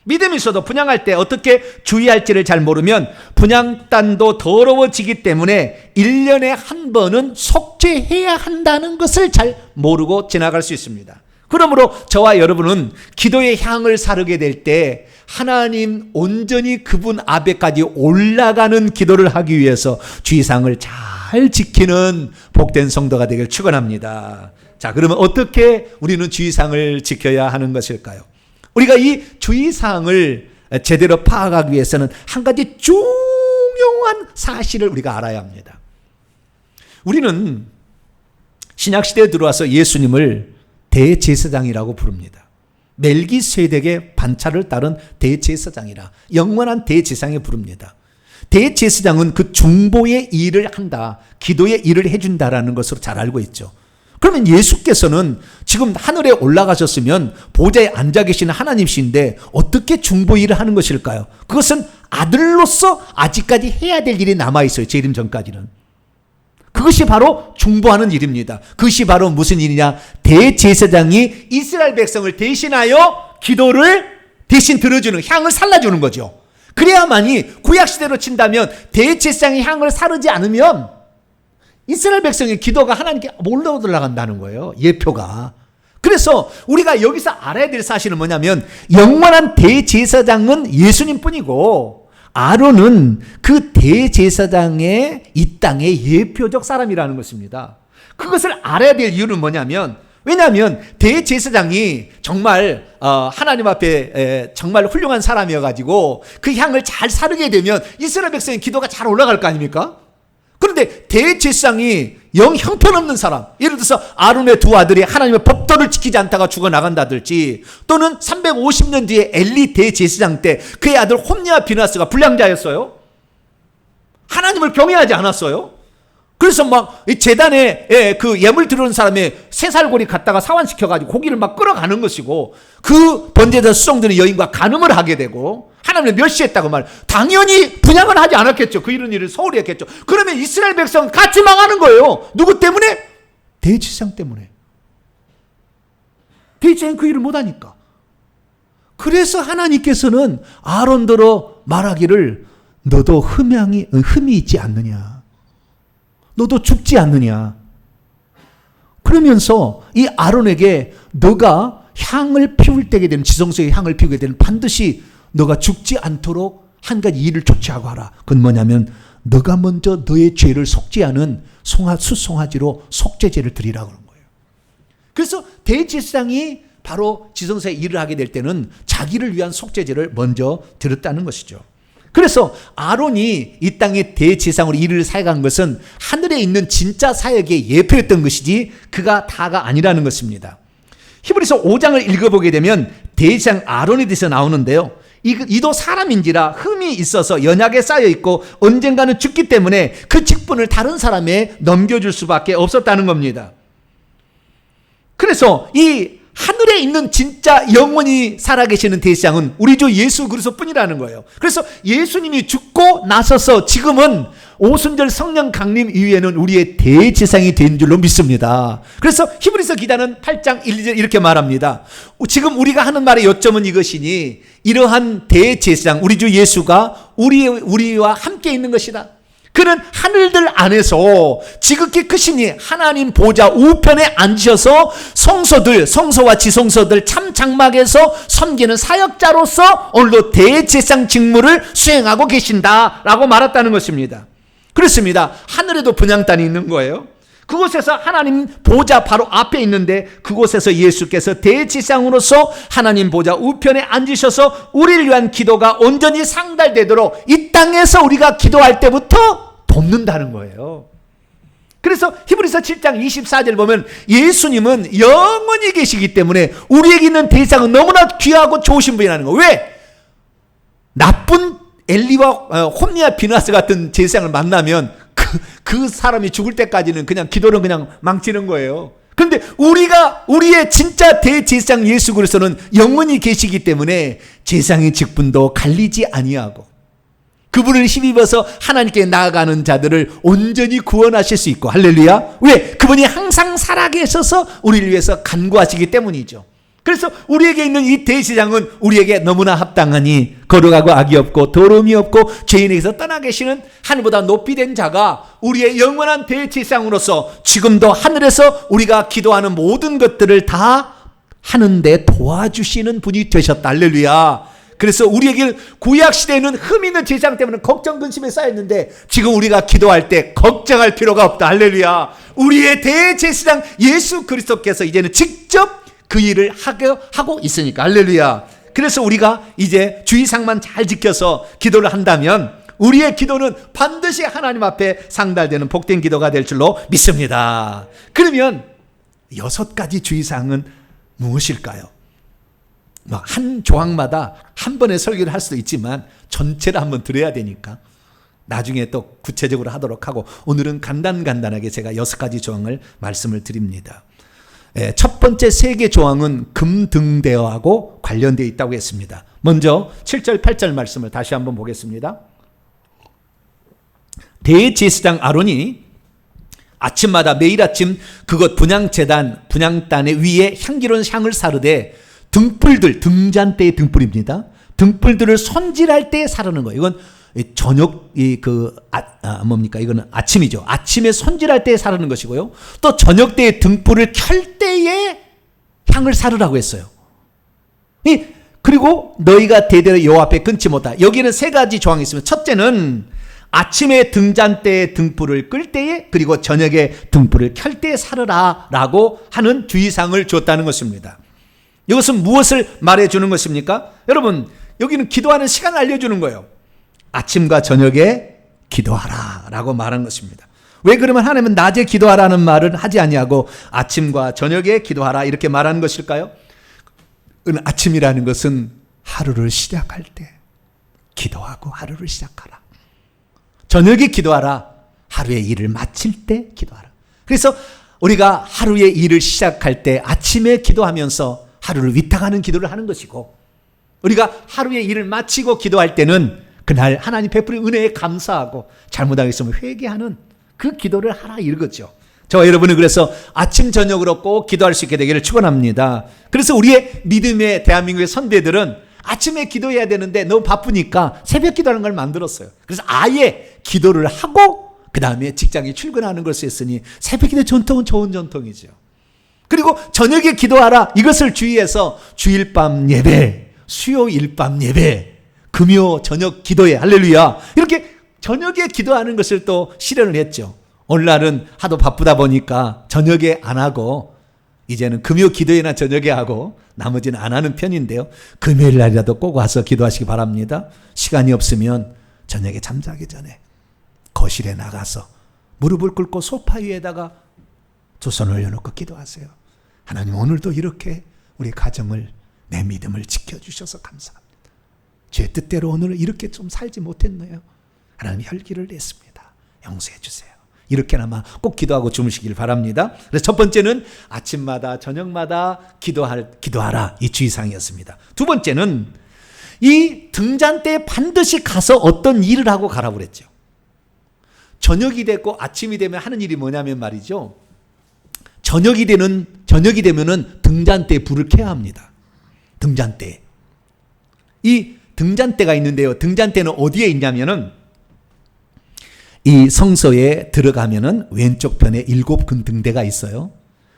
믿음이 있어도 분향할 때 어떻게 주의할지를 잘 모르면 분향단도 더러워지기 때문에 1년에 한 번은 속죄해야 한다는 것을 잘 모르고 지나갈 수 있습니다. 그러므로 저와 여러분은 기도의 향을 사르게 될 때 하나님 온전히 그분 앞에까지 올라가는 기도를 하기 위해서 주의사항을 잘 지키는 복된 성도가 되길 축원합니다. 자, 그러면 어떻게 우리는 주의사항을 지켜야 하는 것일까요? 우리가 이 주의사항을 제대로 파악하기 위해서는 한 가지 중요한 사실을 우리가 알아야 합니다. 우리는 신약시대에 들어와서 예수님을 대제사장이라고 부릅니다. 멜기세덱의 반차를 따른 대제사장이라 영원한 대제사장에 부릅니다. 대제사장은 그 중보의 일을 한다, 기도의 일을 해준다라는 것으로 잘 알고 있죠. 그러면 예수께서는 지금 하늘에 올라가셨으면 보좌에 앉아 계시는 하나님이신데 어떻게 중보 일을 하는 것일까요? 그것은 아들로서 아직까지 해야 될 일이 남아있어요. 재림 전까지는. 그것이 바로 중보하는 일입니다. 그것이 바로 무슨 일이냐? 대제사장이 이스라엘 백성을 대신하여 기도를 대신 들어주는, 향을 살라주는 거죠. 그래야만이 구약시대로 친다면 대제사장이 향을 사르지 않으면 이스라엘 백성의 기도가 하나님께 못 올라간다는 거예요. 예표가. 그래서 우리가 여기서 알아야 될 사실은 뭐냐면 영원한 대제사장은 예수님뿐이고 아론은 그 대제사장의 이 땅의 예표적 사람이라는 것입니다. 그것을 알아야 될 이유는 뭐냐면, 왜냐하면 대제사장이 정말 하나님 앞에 정말 훌륭한 사람이어가지고 그 향을 잘 사르게 되면 이스라엘 백성의 기도가 잘 올라갈 거 아닙니까? 그런데 대제사장이 영 형편없는 사람, 예를 들어서 아론의 두 아들이 하나님의 법도를 지키지 않다가 죽어나간다든지, 또는 350년 뒤에 엘리 대제사장 때 그의 아들 홈리와 비나스가 불량자였어요. 하나님을 경외하지 않았어요. 그래서 막 제단에 그 예물 들어오는 사람의 새살고리 갖다가 사완시켜가지고 고기를 막 끌어가는 것이고, 그 번제자 수송되는 여인과 간음을 하게 되고 하나님을 멸시했다고 말. 당연히 분향을 하지 않았겠죠. 그 이런 일을 소홀히 했겠죠. 그러면 이스라엘 백성은 같이 망하는 거예요. 누구 때문에? 대제사장 때문에. 대제사장이 그 일을 못하니까. 그래서 하나님께서는 아론더러 말하기를 너도 흠이 있지 않느냐, 너도 죽지 않느냐, 그러면서 이 아론에게 너가 향을 피울 때게 되는, 지성소의 향을 피우게 되는, 반드시 너가 죽지 않도록 한 가지 일을 조치하고 하라. 그건 뭐냐면 너가 먼저 너의 죄를 속죄하는 수송아지로 속죄제를 드리라고 하는 거예요. 그래서 대제사장이 바로 지성소에 일을 하게 될 때는 자기를 위한 속죄제를 먼저 드렸다는 것이죠. 그래서 아론이 이 땅의 대제사장으로 일을 사역한 것은 하늘에 있는 진짜 사역의 예표였던 것이지 그가 다가 아니라는 것입니다. 히브리서 5장을 읽어보게 되면 대제사장 아론에 대해서 나오는데요. 이도 사람인지라 흠이 있어서 연약에 쌓여 있고 언젠가는 죽기 때문에 그 직분을 다른 사람에 넘겨줄 수밖에 없었다는 겁니다. 그래서 이 하늘에 있는 진짜 영원히 살아계시는 대제사장은 우리 주 예수 그리스도뿐이라는 거예요. 그래서 예수님이 죽고 나서서 지금은 오순절 성령 강림 이후에는 우리의 대제사장이 된 줄로 믿습니다. 그래서 히브리서 기자는 8장 1절 이렇게 말합니다. 지금 우리가 하는 말의 요점은 이것이니 이러한 대제사장 우리 주 예수가 우리와 함께 있는 것이다. 그는 하늘들 안에서 지극히 크시니 하나님 보좌 우편에 앉으셔서 성소와 지성소들 참 장막에서 섬기는 사역자로서 오늘도 대제사장 직무를 수행하고 계신다라고 말했다는 것입니다. 그렇습니다. 하늘에도 분향단이 있는 거예요. 그곳에서 하나님 보좌 바로 앞에 있는데 그곳에서 예수께서 대제사장으로서 하나님 보좌 우편에 앉으셔서 우리를 위한 기도가 온전히 상달되도록 이 땅에서 우리가 기도할 때부터 돕는다는 거예요. 그래서 히브리서 7장 24절 보면 예수님은 영원히 계시기 때문에 우리에게 있는 대상은 너무나 귀하고 좋으신 분이라는 거예요. 왜? 나쁜 엘리와 홈리와 비나스 같은 제사장을 만나면 그 사람이 죽을 때까지는 그냥 기도는 그냥 망치는 거예요. 그런데 우리의 진짜 대제사장 예수 그리스도는 영원히 계시기 때문에 제사장의 직분도 갈리지 아니하고 그분을 힘입어서 하나님께 나아가는 자들을 온전히 구원하실 수 있고 할렐루야. 왜? 그분이 항상 살아계셔서 우리를 위해서 간구하시기 때문이죠. 그래서 우리에게 있는 이 대제사장은 우리에게 너무나 합당하니 거룩하고 악이 없고 더러움이 없고 죄인에게서 떠나 계시는 하늘보다 높이 된 자가 우리의 영원한 대제사장으로서 지금도 하늘에서 우리가 기도하는 모든 것들을 다 하는데 도와주시는 분이 되셨다. 할렐루야. 그래서 우리에게 구약시대에는 흠 있는 제사장 때문에 걱정 근심에 쌓였는데 지금 우리가 기도할 때 걱정할 필요가 없다. 할렐루야. 우리의 대제사장 예수 그리스도께서 이제는 직접 그 일을 하고 있으니까 할렐루야. 그래서 우리가 이제 주의사항만 잘 지켜서 기도를 한다면 우리의 기도는 반드시 하나님 앞에 상달되는 복된 기도가 될 줄로 믿습니다. 그러면 6가지 주의사항은 무엇일까요? 한 조항마다 한 번에 설교를 할 수도 있지만 전체를 한번 들어야 되니까 나중에 또 구체적으로 하도록 하고 오늘은 간단하게 제가 6가지 조항을 말씀을 드립니다. 첫 번째 3개 조항은 금등대화하고 관련되어 있다고 했습니다. 먼저 7절 8절 말씀을 다시 한번 보겠습니다. 대제사장 아론이 아침마다 매일 아침 그것 분향단의 위에 향기로운 향을 사르되 등불들, 등잔대의 등불입니다. 등불들을 손질할 때 사르는 거예요. 이건 저녁, 이거는 아침이죠. 아침에 손질할 때 사르는 것이고요. 또 저녁 때의 등불을 켤 때에 향을 사르라고 했어요. 그리고 너희가 대대로 여호와 앞에 끊지 못하. 여기는 3가지 조항이 있습니다. 첫째는 아침에 등잔대의 등불을 끌 때에 그리고 저녁에 등불을 켤 때에 사르라 라고 하는 주의사항을 줬다는 것입니다. 이것은 무엇을 말해주는 것입니까? 여러분, 여기는 기도하는 시간을 알려주는 거예요. 아침과 저녁에 기도하라 라고 말한 것입니다. 왜 그러면 하나님은 낮에 기도하라는 말을 하지 아니하고 아침과 저녁에 기도하라 이렇게 말하는 것일까요? 아침이라는 것은 하루를 시작할 때 기도하고 하루를 시작하라. 저녁에 기도하라. 하루의 일을 마칠 때 기도하라. 그래서 우리가 하루의 일을 시작할 때 아침에 기도하면서 하루를 위탁하는 기도를 하는 것이고 우리가 하루의 일을 마치고 기도할 때는 그날 하나님 베푸는 은혜에 감사하고 잘못하고 있으면 회개하는 그 기도를 하라 이거죠. 저와 여러분은 그래서 아침 저녁으로 꼭 기도할 수 있게 되기를 축원합니다. 그래서 우리의 믿음의 대한민국의 선배들은 아침에 기도해야 되는데 너무 바쁘니까 새벽 기도하는 걸 만들었어요. 그래서 아예 기도를 하고 그 다음에 직장에 출근하는 것을 했으니 새벽 기도 전통은 좋은 전통이죠. 그리고 저녁에 기도하라 이것을 주의해서 주일 밤 예배, 수요일 밤 예배, 금요 저녁 기도회 할렐루야 이렇게 저녁에 기도하는 것을 또 실현을 했죠. 오늘날은 하도 바쁘다 보니까 저녁에 안 하고 이제는 금요 기도회나 저녁에 하고 나머지는 안 하는 편인데요. 금요일 날이라도 꼭 와서 기도하시기 바랍니다. 시간이 없으면 저녁에 잠자기 전에 거실에 나가서 무릎을 꿇고 소파 위에다가 두 손을 올려놓고 기도하세요. 하나님 오늘도 이렇게 우리 가정을 내 믿음을 지켜주셔서 감사합니다. 제 뜻대로 오늘 이렇게 좀 살지 못했네요. 하나님 혈기를 냈습니다. 용서해 주세요. 이렇게나마 꼭 기도하고 주무시길 바랍니다. 그래서 첫 번째는 아침마다 저녁마다 기도하라, 이 주의사항이었습니다. 두 번째는 이 등잔 때 반드시 가서 어떤 일을 하고 가라고 그랬죠. 저녁이 됐고 아침이 되면 하는 일이 뭐냐면 말이죠. 저녁이 되면은 등잔대에 불을 켜야 합니다. 등잔대. 이 등잔대가 있는데요. 등잔대는 어디에 있냐면은 이 성소에 들어가면은 왼쪽 편에 7근 등대가 있어요.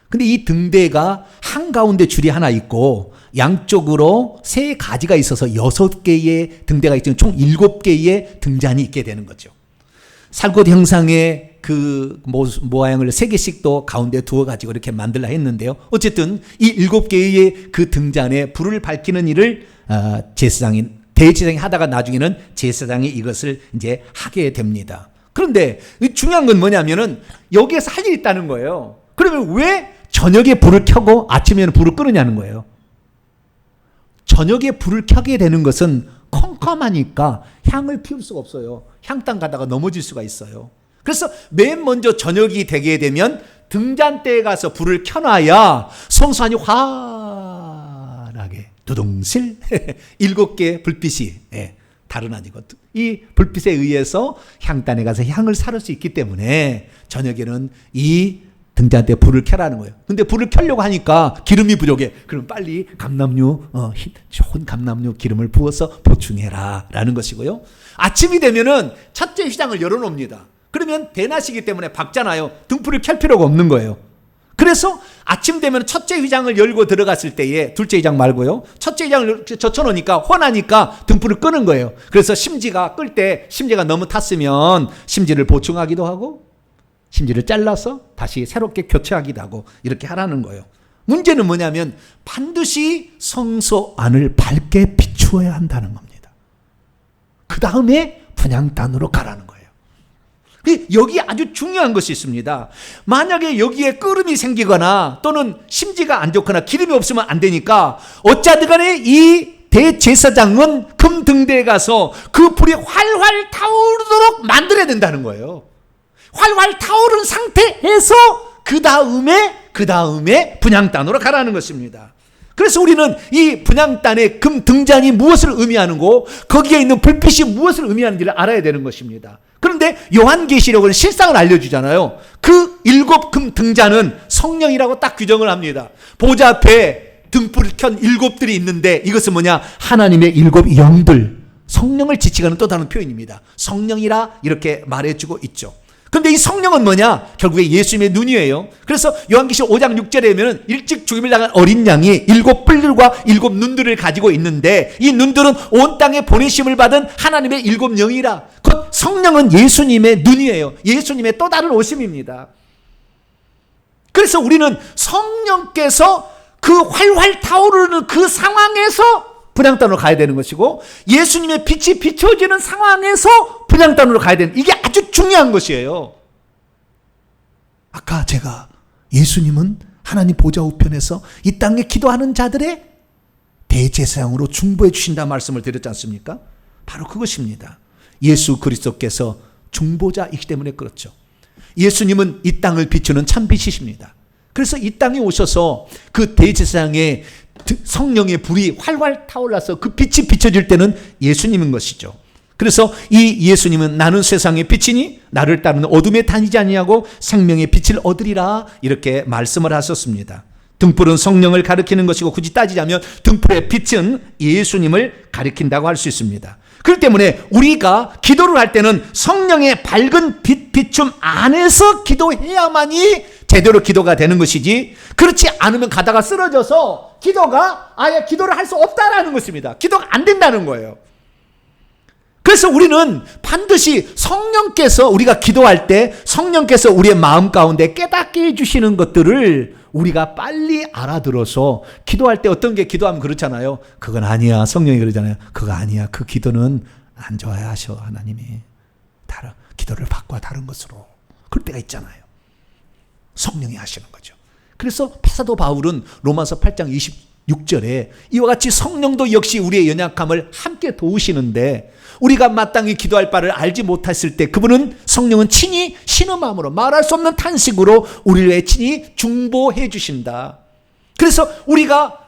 근데 이 등대가 한가운데 줄이 하나 있고 양쪽으로 3가지가 있어서 6개의 등대가 있으면 총 7개의 등잔이 있게 되는 거죠. 살갗 형상의 그 모양을 3개씩 또 가운데 두어가지고 이렇게 만들라 했는데요. 어쨌든 이 7개의 그 등잔에 불을 밝히는 일을 대제사장이 하다가 나중에는 제사장이 이것을 이제 하게 됩니다. 그런데 중요한 건 뭐냐면은 여기에서 할 일이 있다는 거예요. 그러면 왜 저녁에 불을 켜고 아침에는 불을 끄느냐는 거예요. 저녁에 불을 켜게 되는 것은 컴컴하니까 향을 피울 수가 없어요. 향당 가다가 넘어질 수가 있어요. 그래서 맨 먼저 저녁이 되게 되면 등잔대에 가서 불을 켜놔야 성소 안이 환하게 두둥실 7개의 불빛이 다른 아니고 이 불빛에 의해서 향단에 가서 향을 사를 수 있기 때문에 저녁에는 이 등잔대에 불을 켜라는 거예요. 근데 불을 켜려고 하니까 기름이 부족해. 그럼 빨리 좋은 감람류 기름을 부어서 보충해라 라는 것이고요. 아침이 되면은 첫째 휘장을 열어놓습니다. 그러면 대낮이기 때문에 밝잖아요. 등불을 켤 필요가 없는 거예요. 그래서 아침 되면 첫째 휘장을 열고 들어갔을 때에 둘째 휘장 말고요. 첫째 휘장을 젖혀놓으니까 환하니까 등불을 끄는 거예요. 그래서 심지가 끌 때 심지가 너무 탔으면 심지를 보충하기도 하고 심지를 잘라서 다시 새롭게 교체하기도 하고 이렇게 하라는 거예요. 문제는 뭐냐면 반드시 성소 안을 밝게 비추어야 한다는 겁니다. 그 다음에 분향단으로 가라는 거예요. 여기 아주 중요한 것이 있습니다. 만약에 여기에 끓음이 생기거나 또는 심지가 안 좋거나 기름이 없으면 안 되니까 어쩌든 간에 이 대제사장은 금등대에 가서 그 불이 활활 타오르도록 만들어야 된다는 거예요. 활활 타오른 상태에서 그 다음에 분향단으로 가라는 것입니다. 그래서 우리는 이 분향단의 금 등잔이 무엇을 의미하는고 거기에 있는 불빛이 무엇을 의미하는지를 알아야 되는 것입니다. 그런데 요한계시록은 실상을 알려주잖아요. 그 7금 등잔은 성령이라고 딱 규정을 합니다. 보좌 앞에 등불을 켠 7들이 있는데 이것은 뭐냐? 하나님의 7 영들, 성령을 지칭하는 또 다른 표현입니다. 성령이라 이렇게 말해주고 있죠. 그런데 이 성령은 뭐냐? 결국에 예수님의 눈이에요. 그래서 요한계시록 5장 6절에 보면 일찍 죽임을 당한 어린 양이 7 뿔들과 7 눈들을 가지고 있는데 이 눈들은 온 땅에 보내심을 받은 하나님의 7 영이라. 곧 성령은 예수님의 눈이에요. 예수님의 또 다른 오심입니다. 그래서 우리는 성령께서 그 활활 타오르는 그 상황에서 분향단으로 가야 되는 것이고 예수님의 빛이 비춰지는 상황에서 분향단으로 가야 되는, 이게 아주 중요한 것이에요. 아까 제가 예수님은 하나님 보좌 우편에서 이 땅에 기도하는 자들의 대제사장으로 중보해 주신다 말씀을 드렸지 않습니까? 바로 그것입니다. 예수 그리스도께서 중보자이기 때문에 그렇죠. 예수님은 이 땅을 비추는 참빛이십니다. 그래서 이 땅에 오셔서 그 대제사장의 성령의 불이 활활 타올라서 그 빛이 비춰질 때는 예수님인 것이죠. 그래서 이 예수님은 나는 세상의 빛이니 나를 따르는 어둠에 다니지 아니하고 생명의 빛을 얻으리라 이렇게 말씀을 하셨습니다. 등불은 성령을 가리키는 것이고 굳이 따지자면 등불의 빛은 예수님을 가리킨다고 할 수 있습니다. 그렇기 때문에 우리가 기도를 할 때는 성령의 밝은 비춤 안에서 기도해야만이 제대로 기도가 되는 것이지, 그렇지 않으면 가다가 쓰러져서 기도를 할 수 없다라는 것입니다. 기도가 안 된다는 거예요. 그래서 우리는 반드시 성령께서 우리가 기도할 때 성령께서 우리의 마음 가운데 깨닫게 해주시는 것들을 우리가 빨리 알아들어서 기도할 때 어떤 게 기도하면 그렇잖아요. 그건 아니야. 성령이 그러잖아요. 그거 아니야. 그 기도는 안 좋아야 하셔. 하나님이 다른 기도를 바꿔 다른 것으로. 그럴 때가 있잖아요. 성령이 하시는 거죠. 그래서 사도 바울은 로마서 8장 6절에 이와 같이 성령도 역시 우리의 연약함을 함께 도우시는데 우리가 마땅히 기도할 바를 알지 못했을 때 그분은 성령은 친히 신음함으로 말할 수 없는 탄식으로 우리를 위해 친히 중보해 주신다. 그래서 우리가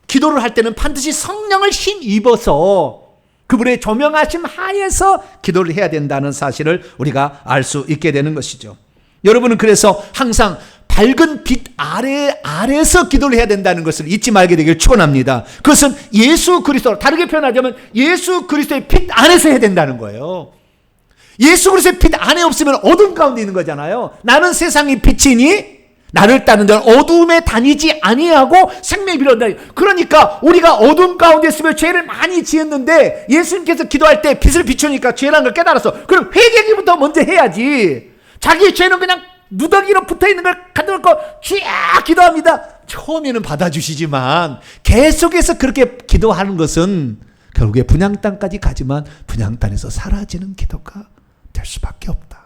기도를 할 때는 반드시 성령을 힘입어서 그분의 조명하심 하에서 기도를 해야 된다는 사실을 우리가 알 수 있게 되는 것이죠. 여러분은 그래서 항상 밝은 빛 아래에서 기도를 해야 된다는 것을 잊지 말게 되길 축원합니다. 그것은 예수 그리스도, 다르게 표현하자면 예수 그리스도의 빛 안에서 해야 된다는 거예요. 예수 그리스도의 빛 안에 없으면 어둠 가운데 있는 거잖아요. 나는 세상의 빛이니 나를 따르는 자는 어두움에 다니지 아니하고 생명의 빛으로 다니. 그러니까 우리가 어둠 가운데 있으면 죄를 많이 지었는데 예수님께서 기도할 때 빛을 비추니까 죄라는 걸 깨달았어. 그럼 회개기부터 먼저 해야지. 자기 죄는 그냥 누더기로 붙어있는 걸 가져놓고 쥐야 기도합니다. 처음에는 받아주시지만 계속해서 그렇게 기도하는 것은 결국에 분향단까지 가지만 분향단에서 사라지는 기도가 될 수밖에 없다.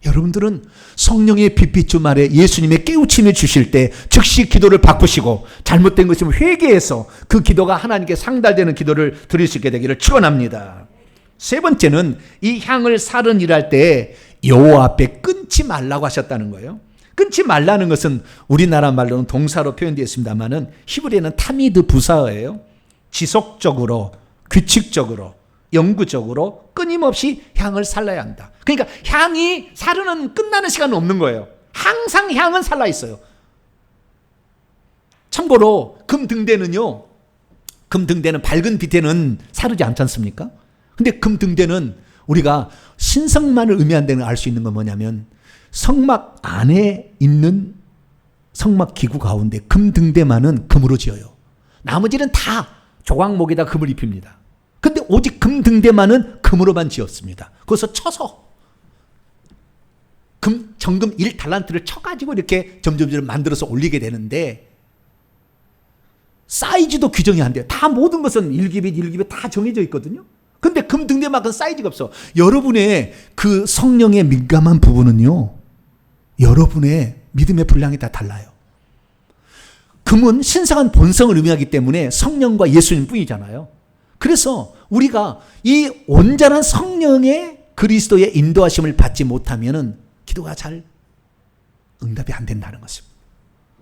여러분들은 성령의 빛 비춤 아래 예수님의 깨우침을 주실 때 즉시 기도를 바꾸시고 잘못된 것이면 회개해서 그 기도가 하나님께 상달되는 기도를 드릴 수 있게 되기를 축원합니다. 세 번째는 이 향을 사른 일할 때 여호와 앞에 끊지 말라고 하셨다는 거예요. 끊지 말라는 것은 우리나라 말로는 동사로 표현되어 있습니다만은 히브리어는 타미드 부사어예요. 지속적으로, 규칙적으로, 영구적으로 끊임없이 향을 살라야 한다. 그러니까 향이 사르는 끝나는 시간은 없는 거예요. 항상 향은 살라 있어요. 참고로 금등대는요, 금등대는 밝은 빛에는 사르지 않지 않습니까? 근데 금등대는 우리가 신성만을 의미한다는 걸 알 수 있는 건 뭐냐면 성막 안에 있는 성막 기구 가운데 금등대만은 금으로 지어요. 나머지는 다 조각목에다 금을 입힙니다. 근데 오직 금등대만은 금으로만 지었습니다. 거기서 쳐서 정금 1달란트를 쳐가지고 이렇게 점점 만들어서 올리게 되는데 사이즈도 규정이 안 돼요. 다 모든 것은 1기빗 다 정해져 있거든요. 근데 금등대만큼 사이즈가 없어. 여러분의 그 성령에 민감한 부분은요, 여러분의 믿음의 분량이 다 달라요. 금은 신성한 본성을 의미하기 때문에 성령과 예수님 뿐이잖아요. 그래서 우리가 이 온전한 성령의 그리스도의 인도하심을 받지 못하면은 기도가 잘 응답이 안 된다는 것입니다.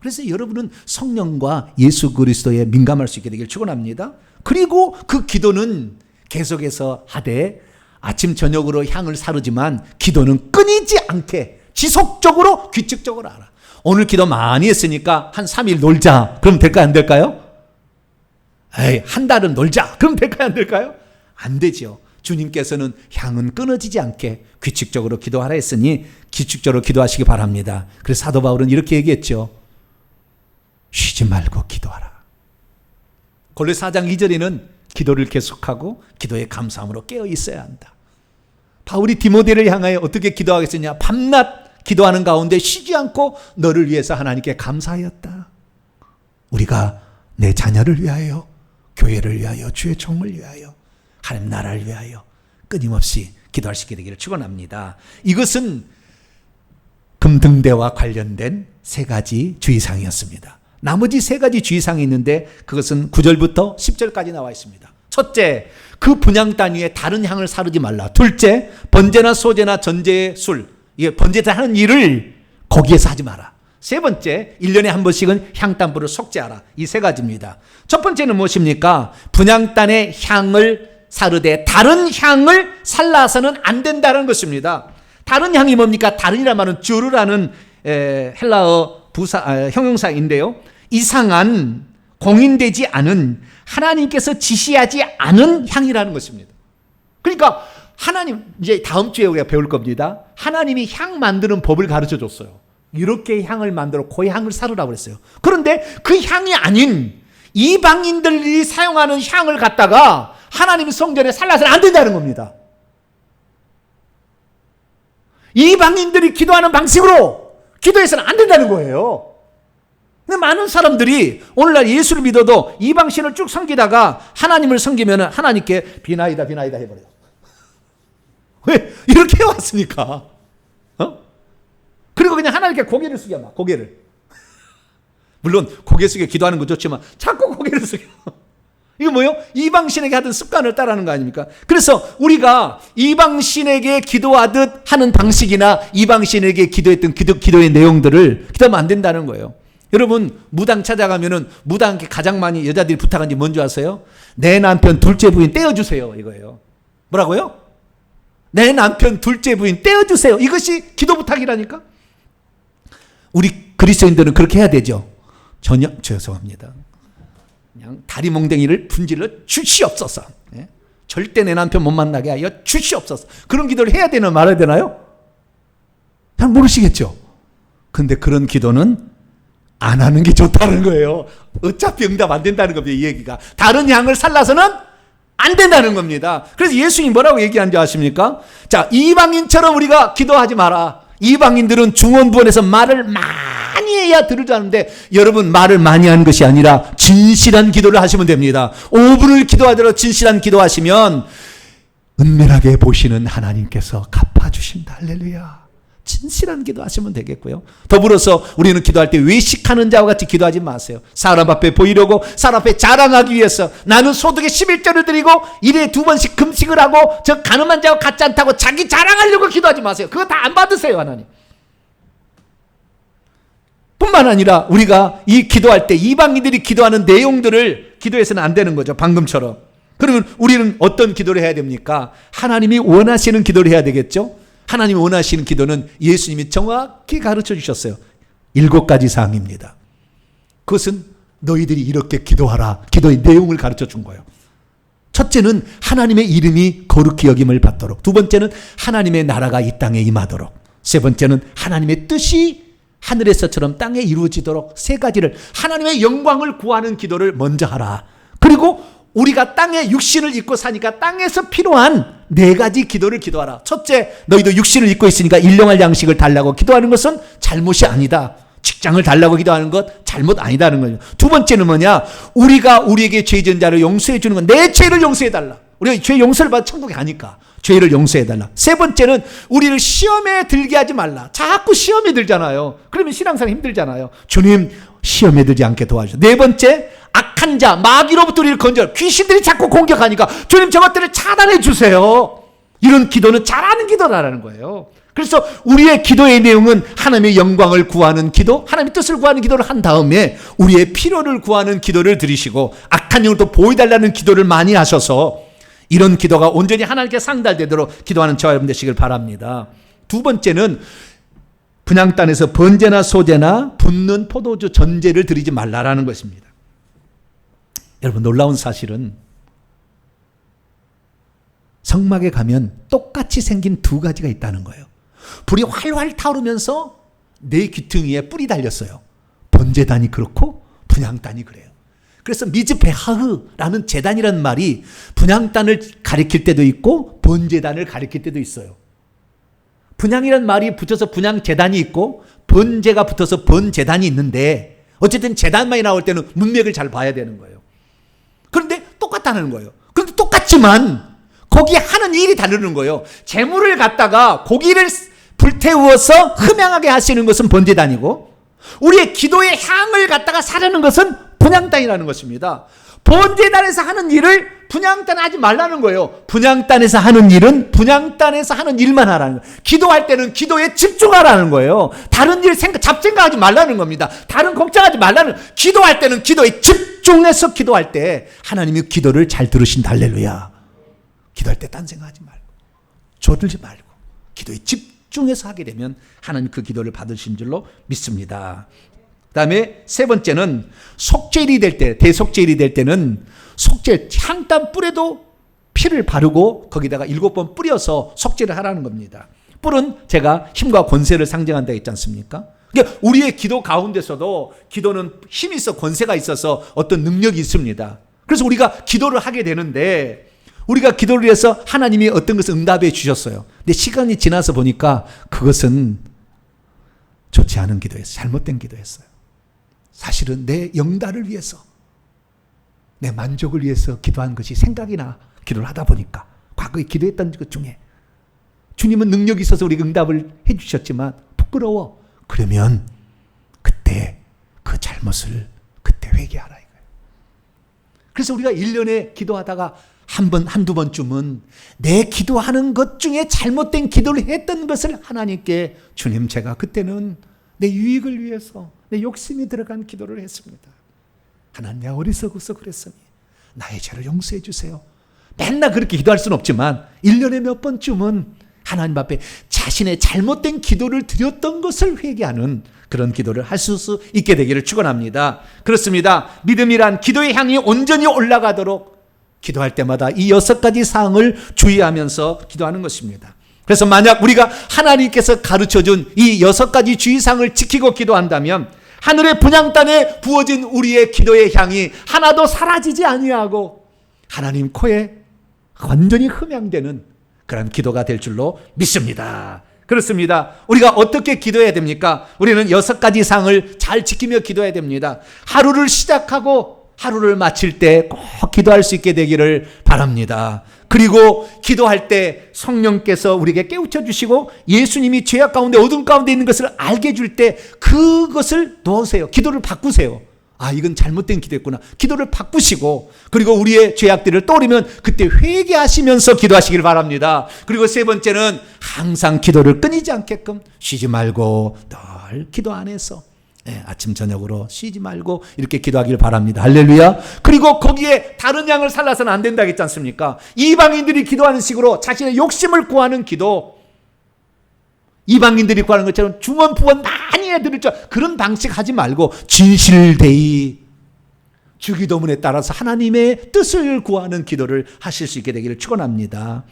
그래서 여러분은 성령과 예수 그리스도에 민감할 수 있게 되길 축원합니다. 그리고 그 기도는 계속해서 하되 아침 저녁으로 향을 사르지만 기도는 끊이지 않게 지속적으로 규칙적으로 하라. 오늘 기도 많이 했으니까 한 3일 놀자. 그럼 될까요? 안 될까요? 에이, 한 달은 놀자. 그럼 될까요? 안 될까요? 안 되죠. 주님께서는 향은 끊어지지 않게 규칙적으로 기도하라 했으니 규칙적으로 기도하시기 바랍니다. 그래서 사도 바울은 이렇게 얘기했죠. 쉬지 말고 기도하라. 골로새 4장 2절에는 기도를 계속하고 기도의 감사함으로 깨어 있어야 한다. 바울이 디모데를 향하여 어떻게 기도하겠느냐? 밤낮 기도하는 가운데 쉬지 않고 너를 위해서 하나님께 감사하였다. 우리가 내 자녀를 위하여, 교회를 위하여, 주의 종을 위하여, 하나님 나라를 위하여 끊임없이 기도할 수 있게 되기를 축원합니다. 이것은 금등대와 관련된 세 가지 주의사항이었습니다. 나머지 세 가지 주의사항이 있는데 그것은 9절부터 10절까지 나와 있습니다. 첫째, 그 분향단 위에 다른 향을 사르지 말라. 둘째, 번제나 소제나 전제의 술, 이게 번제자 하는 일을 거기에서 하지 마라. 세 번째, 1년에 한 번씩은 향단불을 속죄하라. 이 세 가지입니다. 첫 번째는 무엇입니까? 분향단의 향을 사르되 다른 향을 살라서는 안 된다는 것입니다. 다른 향이 뭡니까? 다른이란 말은 주르라는 헬라어 형용사인데요. 이상한, 공인되지 않은, 하나님께서 지시하지 않은 향이라는 것입니다. 그러니까 하나님, 이제 다음 주에 우리가 배울 겁니다. 하나님이 향 만드는 법을 가르쳐 줬어요. 이렇게 향을 만들어 그 향을 사르라고 그랬어요. 그런데 그 향이 아닌 이방인들이 사용하는 향을 갖다가 하나님 성전에 살라서는 안 된다는 겁니다. 이방인들이 기도하는 방식으로 기도해서는 안 된다는 거예요. 근데 많은 사람들이 오늘날 예수를 믿어도 이방신을 쭉 섬기다가 하나님을 섬기면 하나님께 비나이다 해버려요. 왜? 이렇게 해왔으니까. 그리고 그냥 하나님께 고개를 숙여 막 고개를. 물론 고개 숙여 기도하는 건 좋지만 자꾸 고개를 숙여. 이거 뭐예요? 이방신에게 하던 습관을 따라하는 거 아닙니까? 그래서 우리가 이방신에게 기도하듯 하는 방식이나 이방신에게 기도했던 기도의 내용들을 기도하면 안 된다는 거예요. 여러분 무당 찾아가면은 무당께 가장 많이 여자들이 부탁한 게 뭔지 아세요? 내 남편 둘째 부인 떼어주세요, 이거예요. 뭐라고요? 내 남편 둘째 부인 떼어주세요. 이것이 기도 부탁이라니까. 우리 그리스도인들은 그렇게 해야 되죠. 전혀 죄송합니다. 그냥 다리 몽댕이를 분질러 주시옵소서. 예? 절대 내 남편 못 만나게 하여 주시옵소서. 그런 기도를 해야 되나 말아야 되나요? 잘 모르시겠죠. 근데 그런 기도는 안 하는 게 좋다는 거예요. 어차피 응답 안 된다는 겁니다. 이 얘기가. 다른 양을 살라서는 안 된다는 겁니다. 그래서 예수님이 뭐라고 얘기한지 아십니까? 자, 이방인처럼 우리가 기도하지 마라. 이방인들은 중언부언에서 말을 많이 해야 들을 줄 아는데 여러분 말을 많이 하는 것이 아니라 진실한 기도를 하시면 됩니다. 5분을 기도하더라도 진실한 기도하시면 은밀하게 보시는 하나님께서 갚아주신다. 할렐루야. 진실한 기도하시면 되겠고요. 더불어서 우리는 기도할 때 외식하는 자와 같이 기도하지 마세요. 사람 앞에 보이려고, 사람 앞에 자랑하기 위해서 나는 소득의 11조를 드리고 일에 2번씩 금식을 하고 저 가늠한 자와 같지 않다고 자기 자랑하려고 기도하지 마세요. 그거 다 안 받으세요, 하나님. 뿐만 아니라 우리가 이 기도할 때 이방인들이 기도하는 내용들을 기도해서는 안 되는 거죠. 방금처럼. 그러면 우리는 어떤 기도를 해야 됩니까? 하나님이 원하시는 기도를 해야 되겠죠. 하나님이 원하시는 기도는 예수님이 정확히 가르쳐 주셨어요. 7가지 사항입니다. 그것은 너희들이 이렇게 기도하라. 기도의 내용을 가르쳐 준 거예요. 첫째는 하나님의 이름이 거룩히 여김을 받도록. 두 번째는 하나님의 나라가 이 땅에 임하도록. 세 번째는 하나님의 뜻이 하늘에서처럼 땅에 이루어지도록. 세 가지를 하나님의 영광을 구하는 기도를 먼저 하라. 그리고 우리가 땅에 육신을 입고 사니까 땅에서 필요한 4가지 기도를 기도하라. 첫째, 너희도 육신을 입고 있으니까 일용할 양식을 달라고 기도하는 것은 잘못이 아니다. 직장을 달라고 기도하는 것 잘못 아니다는 거죠. 두 번째는 뭐냐? 우리가 우리에게 죄 지은 자를 용서해 주는 건 내 죄를 용서해 달라. 우리가 죄 용서를 받아 천국에 가니까 죄를 용서해 달라. 세 번째는 우리를 시험에 들게 하지 말라. 자꾸 시험에 들잖아요. 그러면 신앙생활 힘들잖아요. 주님 시험에 들지 않게 도와주세요. 네 번째, 악한 자, 마귀로부터 우리를 건져. 귀신들이 자꾸 공격하니까 주님 저것들을 차단해 주세요. 이런 기도는 잘하는 기도라는 거예요. 그래서 우리의 기도의 내용은 하나님의 영광을 구하는 기도, 하나님의 뜻을 구하는 기도를 한 다음에 우리의 필요를 구하는 기도를 드리시고 악한 영을 또 보여달라는 기도를 많이 하셔서 이런 기도가 온전히 하나님께 상달되도록 기도하는 저와 여러분 되시길 바랍니다. 두 번째는 분양 땅에서 번제나 소제나 붓는 포도주 전제를 드리지 말라라는 것입니다. 여러분 놀라운 사실은 성막에 가면 똑같이 생긴 2가지가 있다는 거예요. 불이 활활 타오르면서 내 귀퉁이에 뿔이 달렸어요. 번제단이 그렇고 분향단이 그래요. 그래서 미즈베하흐라는 제단이라는 말이 분향단을 가리킬 때도 있고 번제단을 가리킬 때도 있어요. 분향이라는 말이 붙어서 분향제단이 있고 번제가 붙어서 번제단이 있는데 어쨌든 제단만이 나올 때는 문맥을 잘 봐야 되는 거예요. 그런데 똑같다는 거예요. 그런데 똑같지만 거기에 하는 일이 다르는 거예요. 재물을 갖다가 고기를 불태우어서 흠양하게 하시는 것은 번제단이고 우리의 기도의 향을 갖다가 사려는 것은 분향단이라는 것입니다. 번제단에서 하는 일을 분향단에 하지 말라는 거예요. 분향단에서 하는 일은 분향단에서 하는 일만 하라는 거예요. 기도할 때는 기도에 집중하라는 거예요. 다른 일 잡생각하지 말라는 겁니다. 다른 걱정하지 말라는 거예요. 기도할 때는 기도에 집중해서 기도할 때 하나님이 기도를 잘 들으신다. 할렐루야. 기도할 때 딴 생각하지 말고 조들지 말고 기도에 집중해서 하게 되면 하나님 그 기도를 받으신 줄로 믿습니다. 그 다음에 세 번째는 속죄일이 될 때, 대속죄일이 될 때는 속죄 향단 뿔에도 피를 바르고 거기다가 7번 뿌려서 속죄를 하라는 겁니다. 뿔은 제가 힘과 권세를 상징한다 했지 않습니까? 그러니까 우리의 기도 가운데서도 기도는 힘이 있어 권세가 있어서 어떤 능력이 있습니다. 그래서 우리가 기도를 하게 되는데 우리가 기도를 해서 하나님이 어떤 것을 응답해 주셨어요. 근데 시간이 지나서 보니까 그것은 좋지 않은 기도였어요. 잘못된 기도였어요. 사실은 내 영달을 위해서 내 만족을 위해서 기도한 것이 생각이 나 기도를 하다 보니까 과거에 기도했던 것 중에 주님은 능력이 있어서 우리가 응답을 해 주셨지만 부끄러워. 그러면 그때 그 잘못을 그때 회개하라 이거예요. 그래서 우리가 1년에 기도하다가 한두 번쯤은 내 기도하는 것 중에 잘못된 기도를 했던 것을 하나님께 주님 제가 그때는 내 유익을 위해서 내 욕심이 들어간 기도를 했습니다. 하나님 내가 어리석어서 그랬으니 나의 죄를 용서해 주세요. 맨날 그렇게 기도할 수는 없지만 1년에 몇 번쯤은 하나님 앞에 자신의 잘못된 기도를 드렸던 것을 회개하는 그런 기도를 할 수 있게 되기를 축원합니다. 그렇습니다. 믿음이란 기도의 향이 온전히 올라가도록 기도할 때마다 이 6가지 사항을 주의하면서 기도하는 것입니다. 그래서 만약 우리가 하나님께서 가르쳐준 이 6가지 주의사항을 지키고 기도한다면 하늘의 분향단에 부어진 우리의 기도의 향이 하나도 사라지지 아니하고 하나님 코에 완전히 흠양되는 그런 기도가 될 줄로 믿습니다. 그렇습니다. 우리가 어떻게 기도해야 됩니까? 우리는 6가지 사항을 잘 지키며 기도해야 됩니다. 하루를 시작하고 하루를 마칠 때 꼭 기도할 수 있게 되기를 바랍니다. 그리고 기도할 때 성령께서 우리에게 깨우쳐 주시고 예수님이 죄악 가운데 어둠 가운데 있는 것을 알게 해줄 때 그것을 놓으세요. 기도를 바꾸세요. 아, 이건 잘못된 기도였구나. 기도를 바꾸시고 그리고 우리의 죄악들을 떠올리면 그때 회개하시면서 기도하시길 바랍니다. 그리고 세 번째는 항상 기도를 끊이지 않게끔 쉬지 말고 늘 기도 안에서 아침 저녁으로 쉬지 말고 이렇게 기도하길 바랍니다. 할렐루야. 그리고 거기에 다른 양을 살라서는 안 된다고 했지 않습니까? 이방인들이 기도하는 식으로 자신의 욕심을 구하는 기도, 이방인들이 구하는 것처럼 중언부언 많이 해드릴 줄 그런 방식 하지 말고 진실되이 주기도문에 따라서 하나님의 뜻을 구하는 기도를 하실 수 있게 되기를 축원합니다.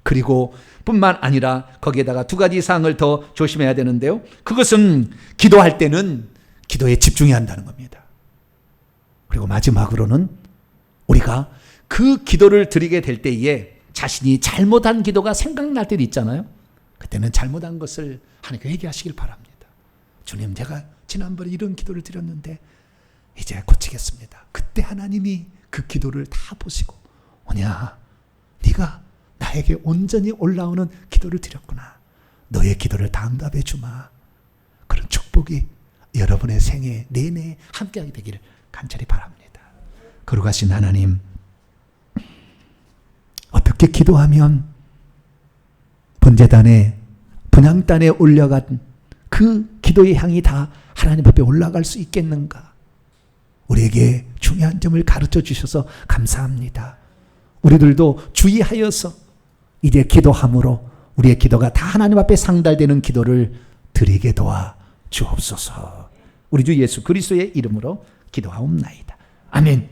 그리고 뿐만 아니라 거기에다가 2가지 사항을 더 조심해야 되는데요. 그것은 기도할 때는 기도에 집중해야 한다는 겁니다. 그리고 마지막으로는 우리가 그 기도를 드리게 될 때에 자신이 잘못한 기도가 생각날 때도 있잖아요. 그때는 잘못한 것을 하나님께 회개하시길 바랍니다. 주님, 제가 지난번에 이런 기도를 드렸는데 이제 고치겠습니다. 그때 하나님이 그 기도를 다 보시고 오냐, 네가 나에게 온전히 올라오는 기도를 드렸구나. 너의 기도를 다 응답해 주마. 그런 축복이 여러분의 생애 내내 함께하게 되기를 간절히 바랍니다. 거룩하신 하나님, 어떻게 기도하면 번제단에 분향단에 올려간 그 기도의 향이 다 하나님 앞에 올라갈 수 있겠는가? 우리에게 중요한 점을 가르쳐 주셔서 감사합니다. 우리들도 주의하여서 이제 기도함으로 우리의 기도가 다 하나님 앞에 상달되는 기도를 드리게 도와 주옵소서. 우리 주 예수 그리스도의 이름으로 기도하옵나이다. 아멘.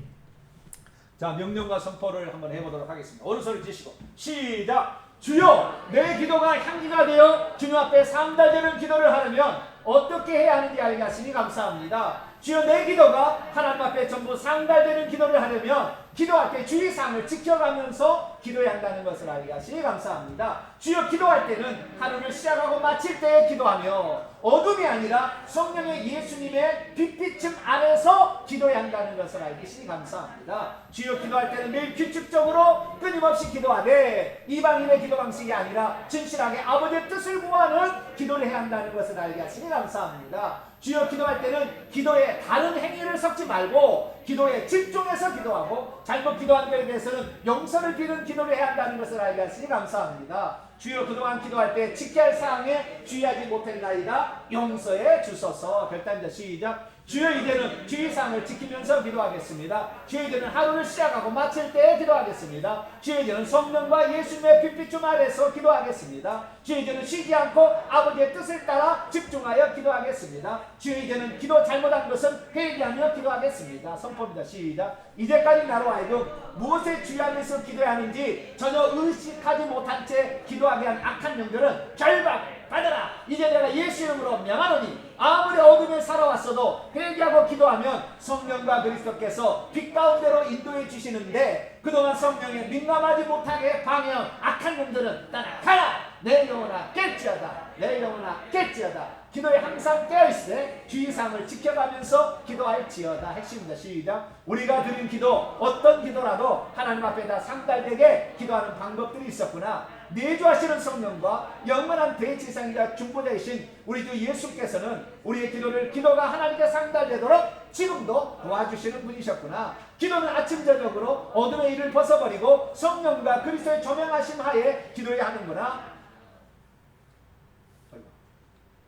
자, 명령과 선포를 한번 해보도록 하겠습니다. 오른손을 쥐시고 시작. 주여, 내 기도가 향기가 되어 주님 앞에 상달되는 기도를 하려면 어떻게 해야 하는지 알게 하시니 감사합니다. 주여, 내 기도가 하나님 앞에 전부 상달되는 기도를 하려면 기도할 때 주의사항을 지켜가면서 기도해야 한다는 것을 알게 하시니 감사합니다. 주여, 기도할 때는 하루를 시작하고 마칠 때에 기도하며 어둠이 아니라 성령의 예수님의 빛비춤 안에서 기도해야 한다는 것을 알게 하시니 감사합니다. 주여, 기도할 때는 매일 규칙적으로 끊임없이 기도하되 이방인의 기도 방식이 아니라 진실하게 아버지의 뜻을 구하는 기도를 해야 한다는 것을 알게 하시니 감사합니다. 주여, 기도할 때는 기도에 다른 행위를 섞지 말고 기도에 집중해서 기도하고 잘못 기도한 것에 대해서는 용서를 비는 기도를 해야 한다는 것을 알게 하시니 감사합니다. 주여, 그동안 기도할 때 지켜야 할 사항에 주의하지 못했나이다. 용서해 주소서. 결단자 시작. 주여, 이제는 주의사항을 지키면서 기도하겠습니다. 주여, 이제는 하루를 시작하고 마칠 때에 기도하겠습니다. 주여, 이제는 성령과 예수님의 빛비춤 아래서 기도하겠습니다. 주여, 이제는 쉬지 않고 아버지의 뜻을 따라 집중하여 기도하겠습니다. 주여, 이제는 기도 잘못한 것은 회개하며 기도하겠습니다. 선포입니다. 시작. 이제까지 나로 하여금 무엇에 주의하면서 기도해야 하는지 전혀 의식하지 못한 채 기도하게 한 악한 영들은 결박을 받아라. 이제 내가 예수 이름으로 명하노니 아무리 어둠에 살아왔어도 회개하고 기도하면 성령과 그리스도께서 빛 가운데로 인도해 주시는데 그동안 성령에 민감하지 못하게 방해한 악한 영들은 떠나가라. 내 영혼아 깰지어다. 내 영혼아 깰지어다. 기도에 항상 깨어있으되 주의사항을 지켜가면서 기도할지어다. 핵심입니다. 시작. 우리가 드린 기도, 어떤 기도라도 하나님 앞에 다 상달되게 기도하는 방법들이 있었구나. 내주하시는 성령과 영원한 대지상이자 중보자이신 우리 주 예수께서는 우리의 기도가 하나님께 상달되도록 지금도 도와주시는 분이셨구나. 기도는 아침 저녁으로 어둠의 일을 벗어버리고 성령과 그리스도의 조명하심 하에 기도해야 하는구나.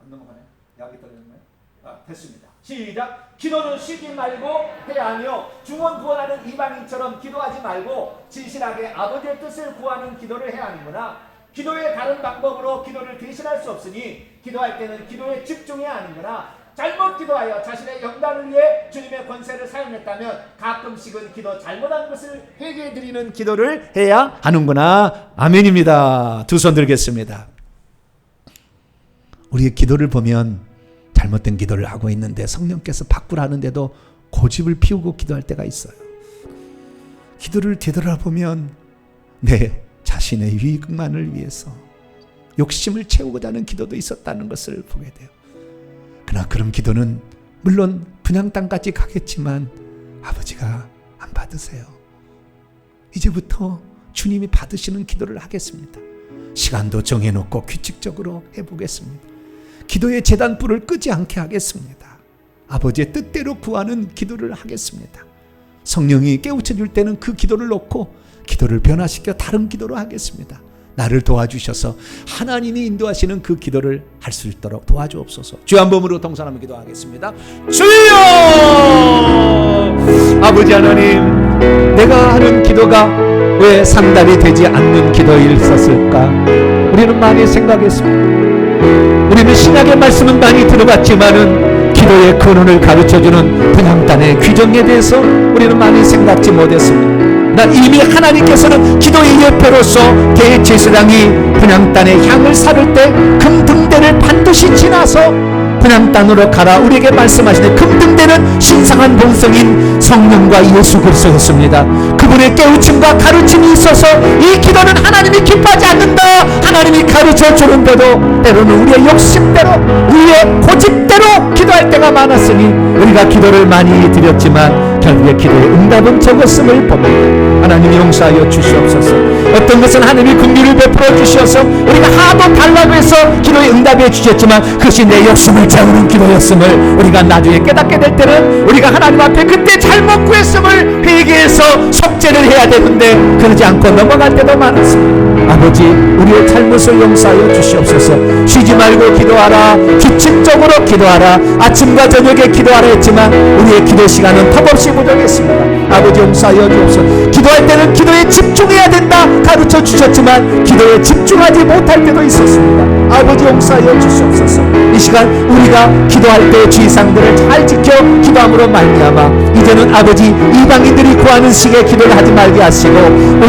안 넘어가네. 약이 떨어졌나요? 됐습니다. 시작. 기도는 쉬지 말고 해야 하며 중원 구원하는 이방인처럼 기도하지 말고 진실하게 아버지의 뜻을 구하는 기도를 해야 하는구나. 기도의 다른 방법으로 기도를 대신할 수 없으니 기도할 때는 기도에 집중해야 하는구나. 잘못 기도하여 자신의 영광을 위해 주님의 권세를 사용했다면 가끔씩은 기도 잘못한 것을 회개해드리는 기도를 해야 하는구나. 아멘입니다. 두 손 들겠습니다. 우리의 기도를 보면 잘못된 기도를 하고 있는데 성령께서 바꾸라는데도 고집을 피우고 기도할 때가 있어요. 기도를 되돌아보면 내 자신의 유익만을 위해서 욕심을 채우고자 하는 기도도 있었다는 것을 보게 돼요. 그러나 그런 기도는 물론 분양 땅까지 가겠지만 아버지가 안 받으세요. 이제부터 주님이 받으시는 기도를 하겠습니다. 시간도 정해놓고 규칙적으로 해보겠습니다. 기도의 제단불을 끄지 않게 하겠습니다. 아버지의 뜻대로 구하는 기도를 하겠습니다. 성령이 깨우쳐 줄 때는 그 기도를 놓고 기도를 변화시켜 다른 기도로 하겠습니다. 나를 도와주셔서 하나님이 인도하시는 그 기도를 할 수 있도록 도와주옵소서. 주여 한 번으로 동산하며 기도하겠습니다. 주여! 아버지 하나님, 내가 하는 기도가 왜 상달이 되지 않는 기도일 있었을까? 우리는 많이 생각했습니다. 우리는 신약의 말씀은 많이 들어봤지만은 기도의 근원을 가르쳐주는 분향단의 규정에 대해서 우리는 많이 생각지 못했습니다. 난 이미 하나님께서는 기도의 예표로서 대제사장이 분향단의 향을 사를 때 금등대를 반드시 지나서 분향단으로 가라 우리에게 말씀하시는 금등대는 신성한 본성인 성령과 예수 그리스도였습니다. 그분의 깨우침과 가르침이 있어서 이 기도는 하나님이 기뻐하지 않는다. 하나님이 가르쳐 주는데도 때로는 우리의 욕심대로 우리의 고집대로 기도할 때가 많았으니 우리가 기도를 많이 드렸지만 결국에 기도의 응답은 적었음을 봅니다. 하나님이 용서하여 주시옵소서. 어떤 것은 하나님이 긍휼을 베풀어 주셔서 우리가 하도 달라고 해서 기도에 응답해 주셨지만 그것이 내 욕심을 채우는 기도였음을 우리가 나중에 깨닫게 될 때는 우리가 하나님 앞에 그때 잘못 구했음을 회개해서 속죄를 해야 되는데 그러지 않고 넘어갈 때도 많았습니다. 아버지, 우리의 잘못을 용서하여 주시옵소서. 쉬지 말고 기도하라, 규칙적으로 기도하라, 아침과 저녁에 기도하라 했지만 우리의 기도 시간은 턱없이 부족했습니다. 아버지 용서하여 주옵소서. 기도할 때는 기도에 집중해야 된다 가르쳐 주셨지만 기도에 집중하지 못할 때도 있었습니다. 아버지 용서하여 주시옵소서. 이 시간 우리가 기도할 때 주의사항들을 잘 지켜 기도함으로 말미암아 이제는 아버지 이방인들이 구하는 식의 기도를 하지 말게 하시고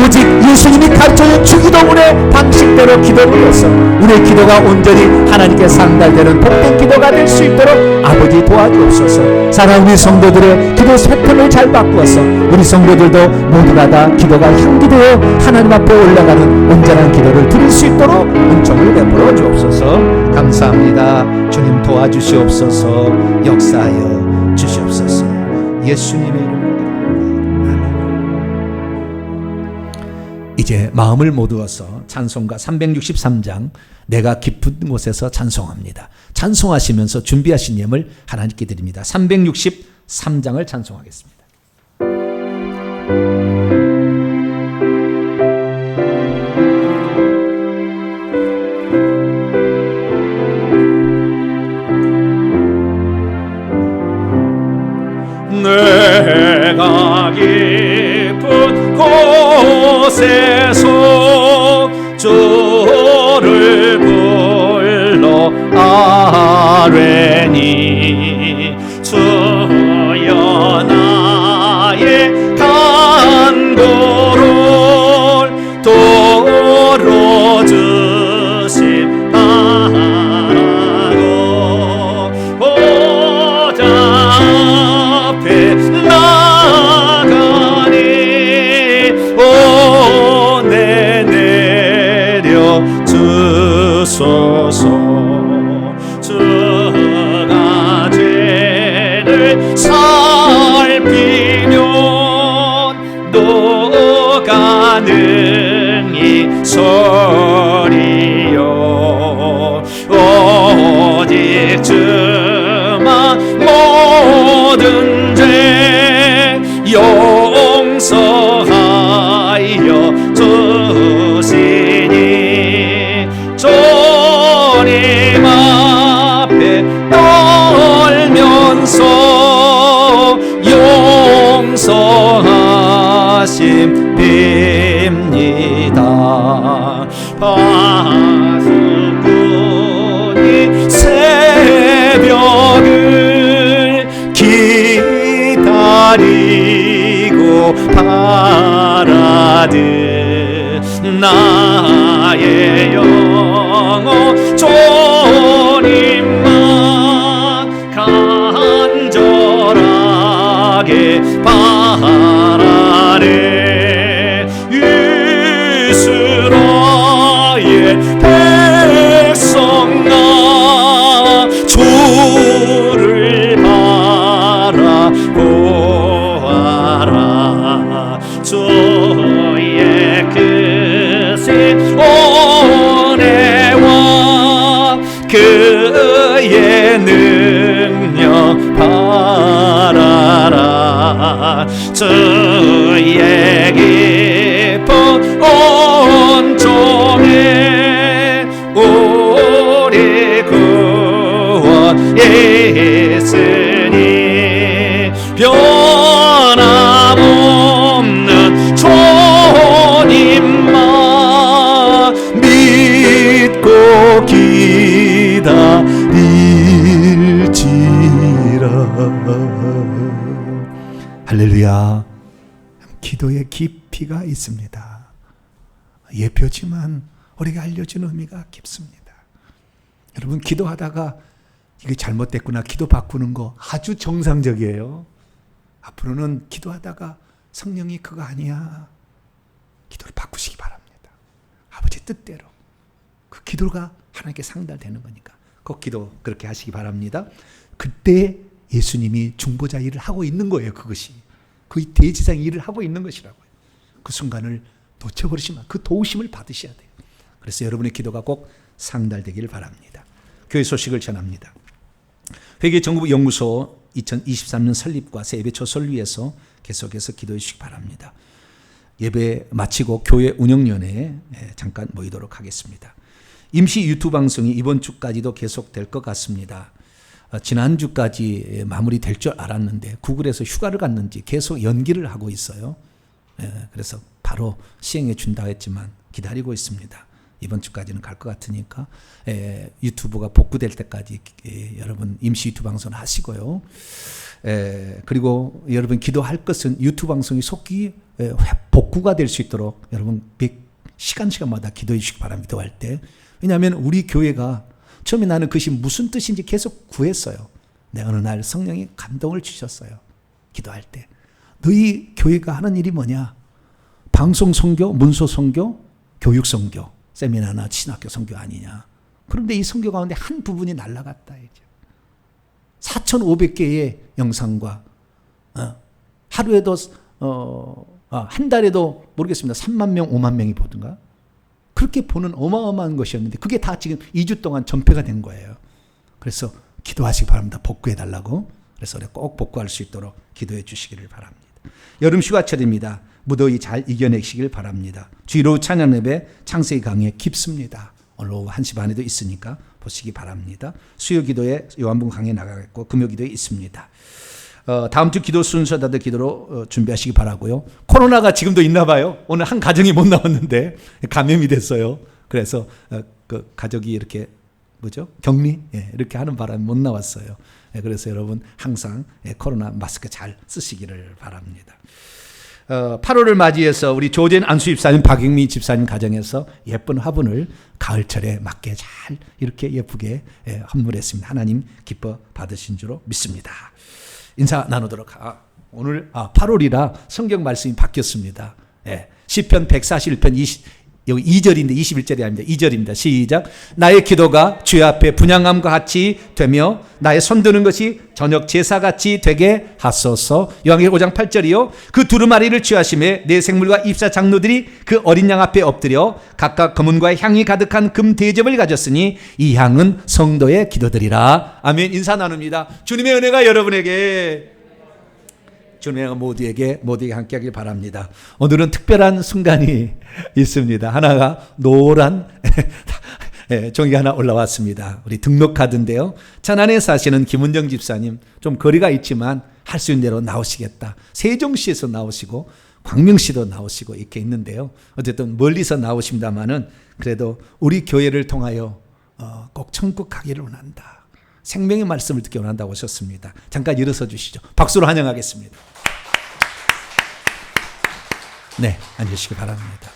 오직 예수님이 가르쳐준 주기도문의 방식대로 기도를 해서 우리의 기도가 온전히 하나님께 상달되는 복된 기도가 될 수 있도록 아버지 도와주옵소서. 사랑하는 성도들의 기도 패턴을 잘 바꾸어서 우리 성도들도 모두가 다 기도가 향기되어 하나님 앞에 올라가는 온전한 기도를 드릴 수 있도록 은총을 베풀어 주옵소서. 감사합니다. 주님 도와주시옵소서. 역사하여 주시옵소서. 예수님의 이름으로 기도합니다. 아멘. 이제 마음을 모두어서 찬송가 363장 내가 깊은 곳에서 찬송합니다. 찬송하시면서 준비하신 예물 하나님께 드립니다. 363장을 찬송하겠습니다. 내가 깊은 곳에서 주를 불러 아뢰니 주여 나의 간구를 들어주심 바라고 보좌 앞에 나가니 오내 내려 주소서. 주가 죄를 살피면 너가 능히 서리요. 오직 주만 모든 용서하여 주시니 주님 앞에 떨면서 용서하심 빕니다. 파수꾼이 새벽을 기다리고 바라듯 나의 영혼 주님만 간절하게 바라네. 이스라엘 백성아 주를 바라보아라. 주의 크신 은혜와 그의 능력 바라라. 주의 깊은 온종에 우리 구원 있으니 변함없는 주님만 믿고 기다릴지라. 할렐루야. 기도의 깊이가 있습니다. 예표지만 우리가 알려준 의미가 깊습니다. 여러분, 기도하다가 이게 잘못됐구나, 기도 바꾸는 거 아주 정상적이에요. 앞으로는 기도하다가 성령이 그거 아니야, 기도를 바꾸시기 바랍니다. 아버지 뜻대로 그 기도가 하나님께 상달되는 거니까 꼭 기도 그렇게 하시기 바랍니다. 그때 예수님이 중보자 일을 하고 있는 거예요. 그것이 그 대지상 일을 하고 있는 것이라고요. 그 순간을 놓쳐버리시면 그 도우심을 받으셔야 돼요. 그래서 여러분의 기도가 꼭 상달되기를 바랍니다. 교회 소식을 전합니다. 회계정보연구소 2023년 설립과 새 예배 초소를 위해서 계속해서 기도해 주시기 바랍니다. 예배 마치고 교회 운영위원회에 잠깐 모이도록 하겠습니다. 임시 유튜브 방송이 이번 주까지도 계속될 것 같습니다. 지난주까지 마무리될 줄 알았는데 구글에서 휴가를 갔는지 계속 연기를 하고 있어요. 그래서 바로 시행해 준다고 했지만 기다리고 있습니다. 이번 주까지는 갈 것 같으니까 유튜브가 복구될 때까지 여러분 임시 유튜브 방송을 하시고요. 그리고 여러분 기도할 것은 유튜브 방송이 속히 복구가 될 수 있도록 여러분 시간마다 기도해 주시기 바랍니다. 기도할 때. 왜냐하면 우리 교회가 처음에 나는 그것이 무슨 뜻인지 계속 구했어요. 네, 어느 날 성령이 감동을 주셨어요. 기도할 때. 너희 교회가 하는 일이 뭐냐? 방송 선교, 문서 선교, 교육 선교, 세미나나 신학교 선교 아니냐? 그런데 이 선교 가운데 한 부분이 날아갔다. 4,500개의 영상과 하루에도 한 달에도 모르겠습니다. 3만 명, 5만 명이 보든가. 그렇게 보는 어마어마한 것이었는데 그게 다 지금 2주 동안 전폐가 된 거예요. 그래서 기도하시기 바랍니다. 복구해달라고. 그래서 꼭 복구할 수 있도록 기도해 주시기를 바랍니다. 여름 휴가철입니다. 무더위 잘 이겨내시길 바랍니다. 주일오후 찬양 예배 창세기 강의 깊습니다. 오늘 오후 1시 반에도 있으니까 보시기 바랍니다. 수요 기도에 요한복음 강의 나가겠고 금요 기도에 있습니다. 다음 주 기도 순서다들 기도로 준비하시기 바라고요. 코로나가 지금도 있나 봐요. 오늘 한 가정이 못 나왔는데 감염이 됐어요. 그래서 그 가족이 이렇게 격리 이렇게 하는 바람에 못 나왔어요. 그래서 여러분 항상 코로나 마스크 잘 쓰시기를 바랍니다. 8월을 맞이해서 우리 조젠 안수 집사님, 박영미 집사님 가정에서 예쁜 화분을 가을철에 맞게 잘 이렇게 예쁘게 헌물했습니다. 하나님 기뻐 받으신 줄로 믿습니다. 인사 나누도록 오늘 8월이라 성경 말씀이 바뀌었습니다. 시편 141편 여기 2절인데 21절이 아닙니다. 2절입니다. 시작. 나의 기도가 주의 앞에 분향함과 같이 되며 나의 손드는 것이 저녁 제사같이 되게 하소서. 요한계시록 5장 8절이요. 그 두루마리를 취하심에 내 생물과 입사 장로들이 그 어린 양 앞에 엎드려 각각 금은과 향이 가득한 금 대접을 가졌으니 이 향은 성도의 기도들이라. 아멘. 인사 나눕니다. 주님의 은혜가 여러분에게 주님의 모두에게 함께하길 바랍니다. 오늘은 특별한 순간이 있습니다. 하나가 노란 종이가 하나 올라왔습니다. 우리 등록 카드인데요. 천안에 사시는 김은정 집사님, 좀 거리가 있지만 할 수 있는 대로 나오시겠다. 세종시에서 나오시고 광명시도 나오시고 이렇게 있는데요. 어쨌든 멀리서 나오십니다마는 그래도 우리 교회를 통하여 꼭 천국 가기를 원한다. 생명의 말씀을 듣기 원한다고 하셨습니다. 잠깐 일어서 주시죠. 박수로 환영하겠습니다. 네, 앉으시기 바랍니다.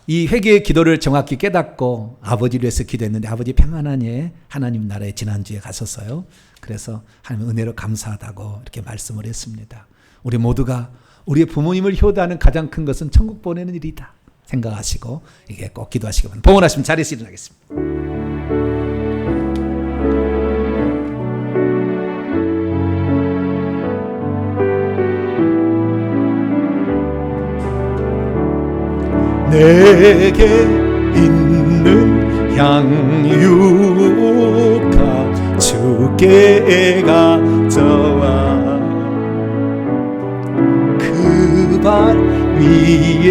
이 회개의 기도를 정확히 깨닫고 아버지를 위해서 기도했는데 아버지 평안하니 하나님 나라에 지난주에 갔었어요. 그래서 하나님 은혜로 감사하다고 이렇게 말씀을 했습니다. 우리 모두가 우리의 부모님을 효도하는 가장 큰 것은 천국 보내는 일이다 생각하시고 이게 꼭 기도하시기 바랍니다. 봉헌하시면 자리에서 일어나겠습니다. 내게 있는 향유가 주께 가져와 그 발 위에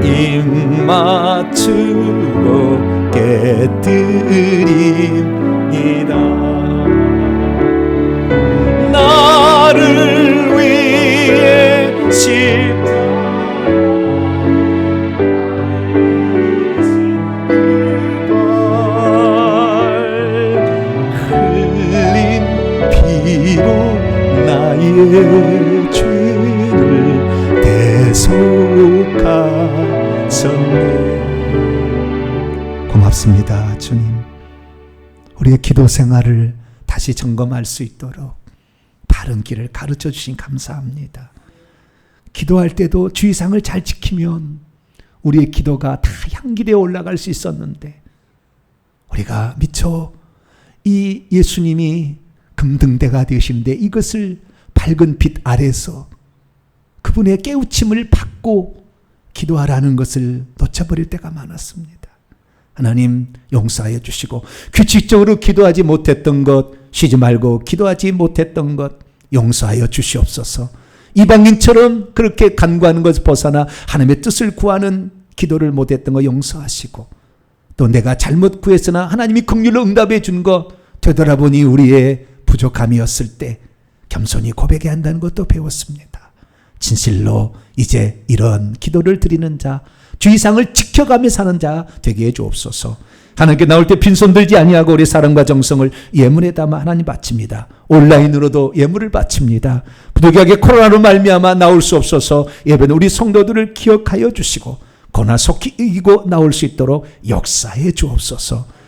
입 맞추고 깨뜨립니다. 나를 위해 나의 죄를 대속하셨네. 고맙습니다, 주님. 우리의 기도 생활을 다시 점검할 수 있도록 바른 길을 가르쳐 주신 감사합니다. 기도할 때도 주의사항을 잘 지키면 우리의 기도가 다 향기되어 올라갈 수 있었는데 우리가 미처 이 예수님이 금등대가 되시는데 이것을 밝은 빛 아래서 그분의 깨우침을 받고 기도하라는 것을 놓쳐버릴 때가 많았습니다. 하나님 용서하여 주시고 규칙적으로 기도하지 못했던 것, 쉬지 말고 기도하지 못했던 것 용서하여 주시옵소서. 이방인처럼 그렇게 간구하는 것을 벗어나 하나님의 뜻을 구하는 기도를 못했던 것 용서하시고 또 내가 잘못 구했으나 하나님이 긍휼로 응답해 준 것 되돌아보니 우리의 부족함이었을 때 겸손히 고백해야 한다는 것도 배웠습니다. 진실로 이제 이런 기도를 드리는 자, 주의사항을 지켜가며 사는 자 되게 해 주옵소서. 하나님께 나올 때 빈손 들지 아니하고 우리 사랑과 정성을 예물에 담아 하나님 바칩니다. 온라인으로도 예물을 바칩니다. 부득이하게 코로나로 말미암아 나올 수 없어서 예배는 우리 성도들을 기억하여 주시고 고나 속히 이기고 나올 수 있도록 역사해 주옵소서.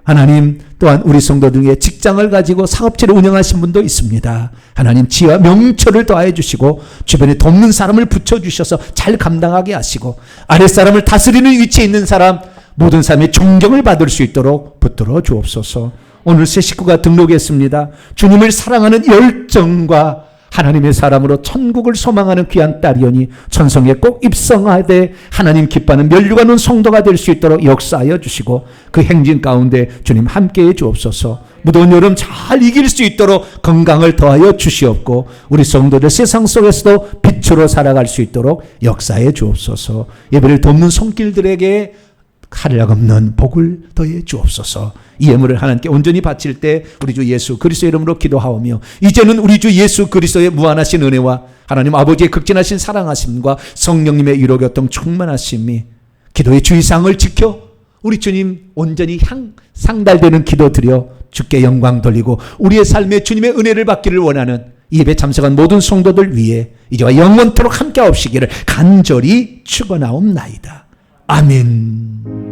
하나님 또한 우리 성도들 중에 직장을 가지고 사업체를 운영하신 분도 있습니다. 하나님 지혜와 명철을 더하여 주시고 주변에 돕는 사람을 붙여주셔서 잘 감당하게 하시고 아랫사람을 다스리는 위치에 있는 사람 모든 사람이 존경을 받을 수 있도록 붙들어 주옵소서. 오늘 새 식구가 등록했습니다. 주님을 사랑하는 열정과 하나님의 사람으로 천국을 소망하는 귀한 딸이오니 천성에 꼭 입성하되 하나님 기뻐하는 멸류관은 성도가 될 수 있도록 역사하여 주시고 그 행진 가운데 주님 함께해 주옵소서. 무더운 여름 잘 이길 수 있도록 건강을 더하여 주시옵고 우리 성도들 세상 속에서도 빛으로 살아갈 수 있도록 역사해 주옵소서. 예배를 돕는 손길들에게 한량없는 복을 더해 주옵소서. 이 예물을 하나님께 온전히 바칠 때 우리 주 예수 그리스도의 이름으로 기도하오며 이제는 우리 주 예수 그리스도의 무한하신 은혜와 하나님 아버지의 극진하신 사랑하심과 성령님의 위로교통 충만하심이 기도의 주의사항을 지켜 우리 주님 온전히 상달되는 기도 드려 주께 영광 돌리고 우리의 삶에 주님의 은혜를 받기를 원하는 이 예배 참석한 모든 성도들 위해 이제와 영원토록 함께 하옵시기를 간절히 축원하옵나이다. 아멘.